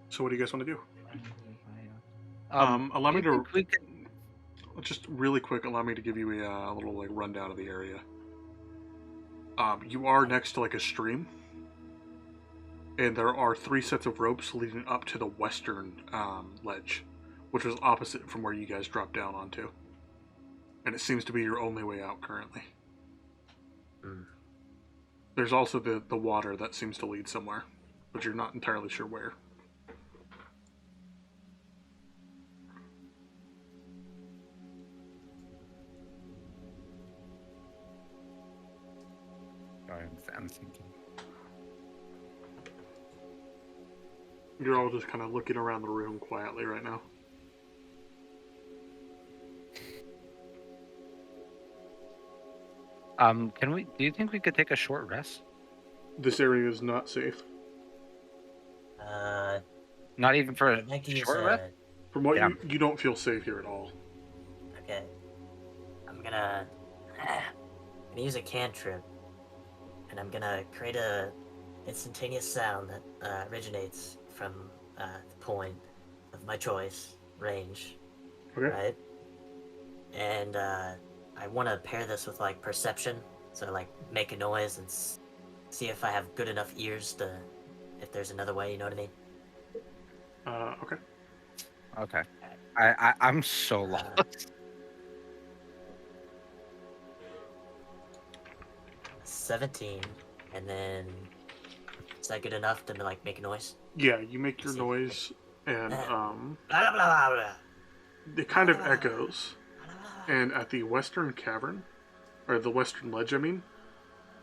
A: So what do you guys want to do? Allow
D: do
A: me
D: you
A: to...
D: think we could...
A: Just really quick, allow me to give you a little like rundown of the area. You are next to like a stream, and there are 3 sets of ropes leading up to the western ledge, which was opposite from where you guys dropped down onto. And it seems to be your only way out currently. There's also the water that seems to lead somewhere, but you're not entirely sure where.
D: Sorry, I'm thinking.
A: You're all just kind of looking around the room quietly right now.
D: Do you think we could take a short rest?
A: This area is not safe.
D: Not even for
C: I'd like
D: a
C: to use
D: short rest?
A: From what
D: Yeah.
A: you don't feel safe here at all.
C: Okay. I'm gonna use a cantrip, and I'm gonna create a instantaneous sound that originates from the point of my choice, range,
A: Okay.
C: right? And I want to pair this with like perception, so like make a noise and see if I have good enough ears to, if there's another way, you know what I mean?
A: Okay.
D: Okay. I'm so lost.
C: 17, and then is that good enough to like make a noise?
A: Yeah, you make your noise, and
C: Blah, blah, blah, blah.
A: it kind of echoes. And at the western cavern, or the western ledge, I mean,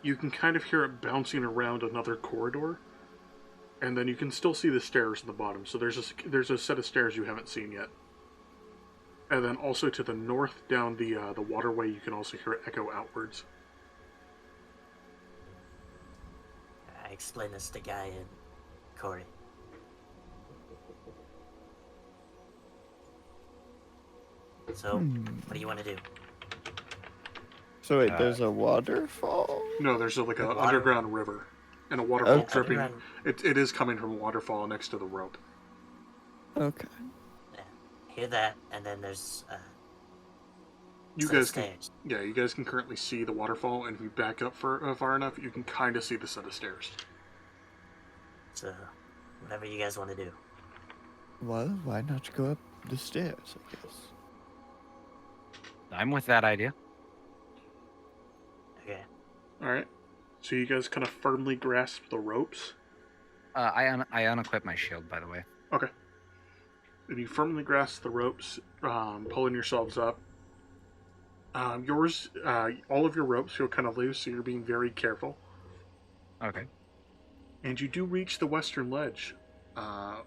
A: you can kind of hear it bouncing around another corridor, and then you can still see the stairs at the bottom. So there's a set of stairs you haven't seen yet. And then also to the north, down the waterway, you can also hear it echo outwards.
C: I explained this to Guy and Corey. So, what do you want to do?
B: So wait, there's a waterfall?
A: No, there's like
C: The
A: an
C: water-
A: underground river, and a waterfall
B: Okay.
A: dripping.
C: Underground-
A: It is coming from a waterfall next to the rope.
B: Okay.
C: Yeah, hear that, and then there's
A: You
C: set of
A: guys can,
C: stairs.
A: yeah, you guys can currently see the waterfall, and if you back up far enough, you can kind of see the set of stairs.
C: So, whatever you guys want to do.
B: Well, why not go up the stairs, I guess?
D: I'm with that idea.
C: Okay.
A: All right. So you guys kind of firmly grasp the ropes.
D: I unequip my shield, by the way.
A: Okay. And you firmly grasp the ropes, pulling yourselves up. All of your ropes feel kind of loose, so you're being very careful.
D: Okay.
A: And you do reach the western ledge,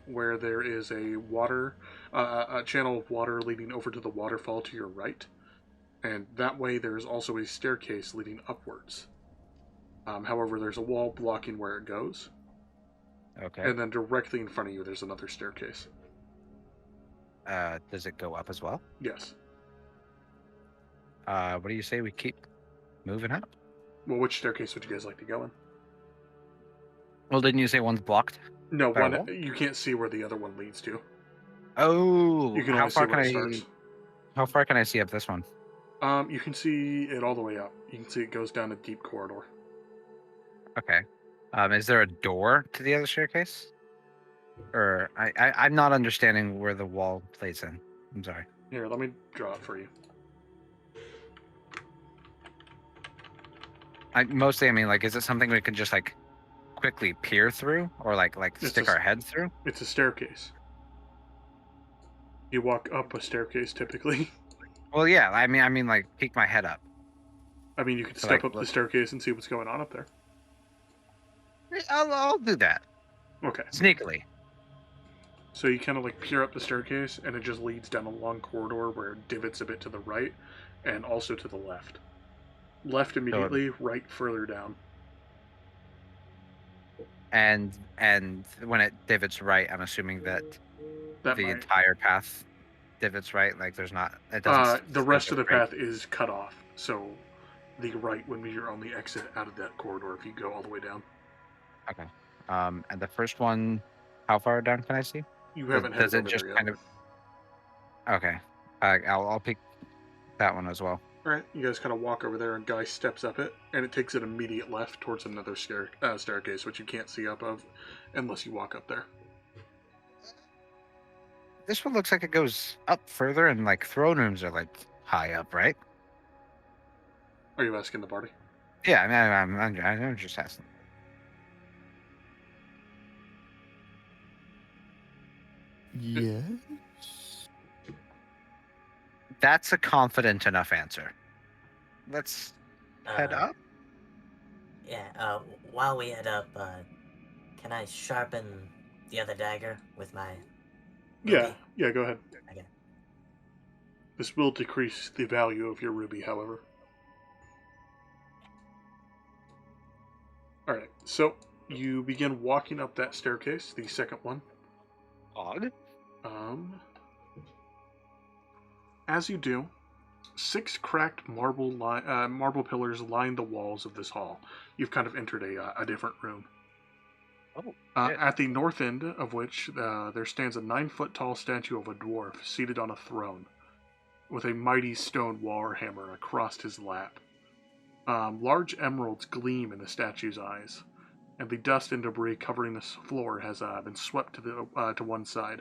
A: where there is a channel of water leading over to the waterfall to your right. And that way there's also a staircase leading upwards. However, there's a wall blocking where it goes.
D: Okay.
A: And then directly in front of you, there's another staircase.
D: Does it go up as well?
A: Yes.
D: What do you say we keep moving up?
A: Well, which staircase would you guys like to go in?
D: Well, didn't you say one's blocked?
A: No,
D: By a
A: one.
D: wall?
A: You can't see where the other one leads to.
D: Oh,
A: You can
D: how
A: only see
D: far
A: where
D: can
A: it
D: I?
A: starts.
D: How far can I see up this one?
A: You can see it all the way up. You can see it goes down a deep corridor.
D: Okay. Is there a door to the other staircase? Or I'm not understanding where the wall plays in. I'm sorry.
A: Here, let me draw it for you.
D: I mean, like, is it something we can just like quickly peer through, or like
A: It's
D: stick
A: a-
D: our heads through?
A: It's a staircase. You walk up a staircase typically.
D: Well, yeah. I mean, like, peek my head up.
A: I mean, you could
D: So,
A: step
D: like,
A: up the
D: look-
A: staircase and see what's going on up there.
D: I'll do that
A: Okay.
D: sneakily.
A: So you kind of like peer up the staircase, and it just leads down a long corridor where it divots a bit to the right, and also to the left. Left immediately, right further down.
D: And when it divots right, I'm assuming that
A: That
D: the
A: might.
D: entire path divots right. Like, there's not. It doesn't.
A: The rest of the
D: divot right.
A: path is cut off, so the right would be your only exit out of that corridor if you go all the way down.
D: Okay. And the first one, how far down can I see?
A: You haven't headed
D: Does it
A: over
D: just
A: there yet.
D: kind of? Okay. I'll pick that one as well.
A: Alright, you guys kind of walk over there, and Guy steps up it, and it takes an immediate left towards another staircase, which you can't see up of unless you walk up there.
D: This one looks like it goes up further, and like throne rooms are like high up, right?
A: Are you asking the party?
D: Yeah, I mean, I'm just asking.
B: Yes.
D: That's a confident enough answer. Let's head
C: Uh,
D: up.
C: Yeah, while we head up, can I sharpen the other dagger with my ruby?
A: Yeah, go ahead.
C: Okay.
A: This will decrease the value of your ruby, however. Alright, so you begin walking up that staircase, the second one.
D: Odd.
A: As you do, 6 cracked marble pillars line the walls of this hall. You've kind of entered a different room.
D: Oh.
A: At the north end of which there stands a 9-foot-tall statue of a dwarf seated on a throne, with a mighty stone warhammer across his lap. Large emeralds gleam in the statue's eyes, and the dust and debris covering the floor has been swept to one side.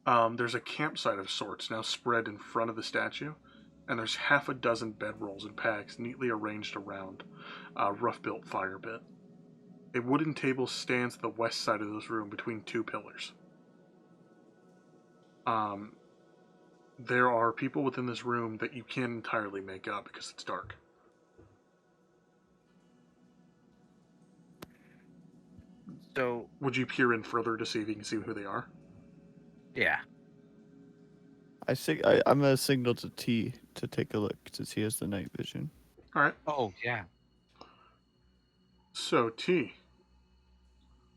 A: There's a campsite of sorts now spread in front of the statue, and there's half a dozen bedrolls and packs neatly arranged around a rough-built fire pit. A wooden table stands at the west side of this room between 2 pillars. There are people within this room that you can't entirely make out because it's dark.
D: So,
A: Would you peer in further to see if you can see who they are?
D: yeah.
B: I'm gonna signal to T to take a look since he has the night vision.
A: All right.
D: Oh, yeah.
A: So T,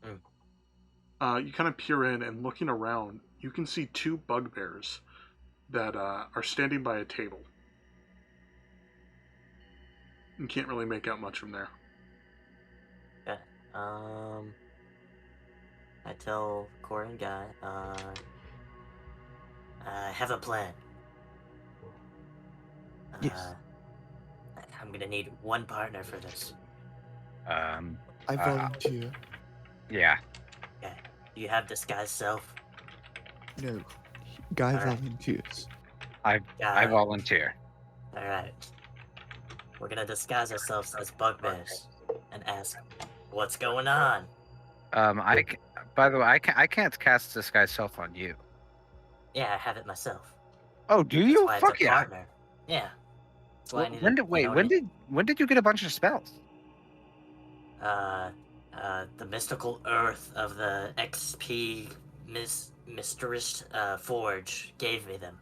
C: Mm.
A: you kind of peer in and looking around, you can see two bugbears that are standing by a table. You can't really make out much from there.
C: Okay. I tell Corey and Guy, I have a plan.
B: Yes.
C: I'm gonna need one partner for this.
B: I
D: Uh,
B: volunteer.
D: yeah.
C: Okay. Do you have disguise self?
B: No, Guy
C: Alright.
B: volunteers.
D: I
C: Guy.
D: volunteer.
C: Alright. We're gonna disguise ourselves as bugbears and ask, what's going on?
D: By the way, I can't cast disguise self on you.
C: Yeah, I have it myself.
D: Oh, do
C: That's
D: you?
C: why
D: Fuck
C: it's a
D: yeah.
C: partner. Yeah. That's why I need to,
D: When did you get a bunch of spells?
C: the mystical earth of the XP Mistress Forge gave me them.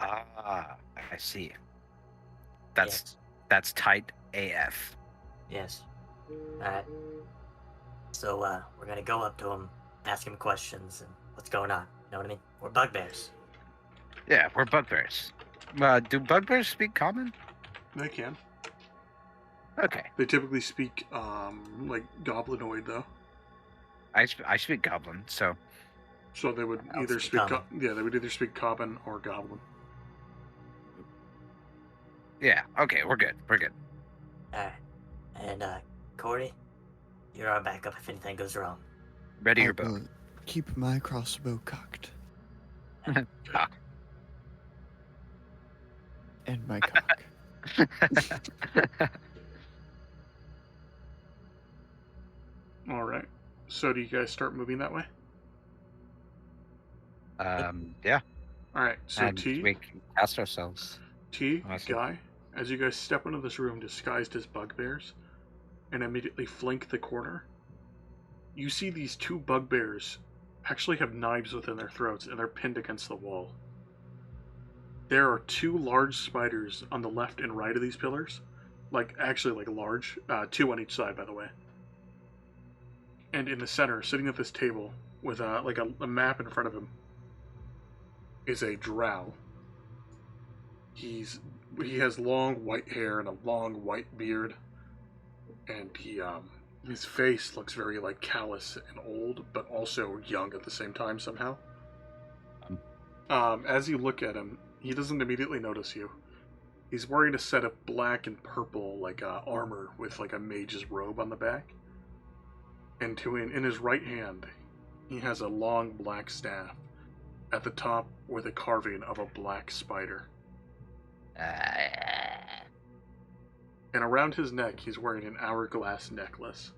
D: Ah, I see. That's tight AF.
C: Yes. Alright. So, we're gonna go up to him, ask him questions, and what's going on? You know what I mean? We're bugbears.
D: Yeah, we're bugbears. Do bugbears speak common?
A: They can.
D: Okay.
A: They typically speak like goblinoid though.
D: I speak goblin, so
A: So they would
C: I'll
A: either
C: speak
A: speak
C: common.
A: they would either speak common or goblin.
D: yeah. Okay, we're good. We're good.
C: Alright. And, Corey, you're our backup if anything goes wrong.
D: Ready
B: I
D: your bow.
B: will keep my crossbow cocked.
D: Cock.
B: And my cock.
A: All right. So do you guys start moving that way?
D: Yeah.
A: All right. So
D: And
A: T,
D: we can cast ourselves. Awesome.
A: Guy, as you guys step into this room disguised as bugbears, and immediately flank the corner, you see these two bugbears actually have knives within their throats, and they're pinned against the wall. There are two large spiders on the left and right of these pillars, like large, two on each side, by the way. And in the center, sitting at this table with a map in front of him, is a drow. He has long white hair and a long white beard, and his face looks very like callous and old, but also young at the same time somehow. As you look at him, he doesn't immediately notice you. He's wearing a set of black and purple armor with like a mage's robe on the back. And in his right hand, he has a long black staff at the top with a carving of a black spider. And around his neck, he's wearing an hourglass necklace.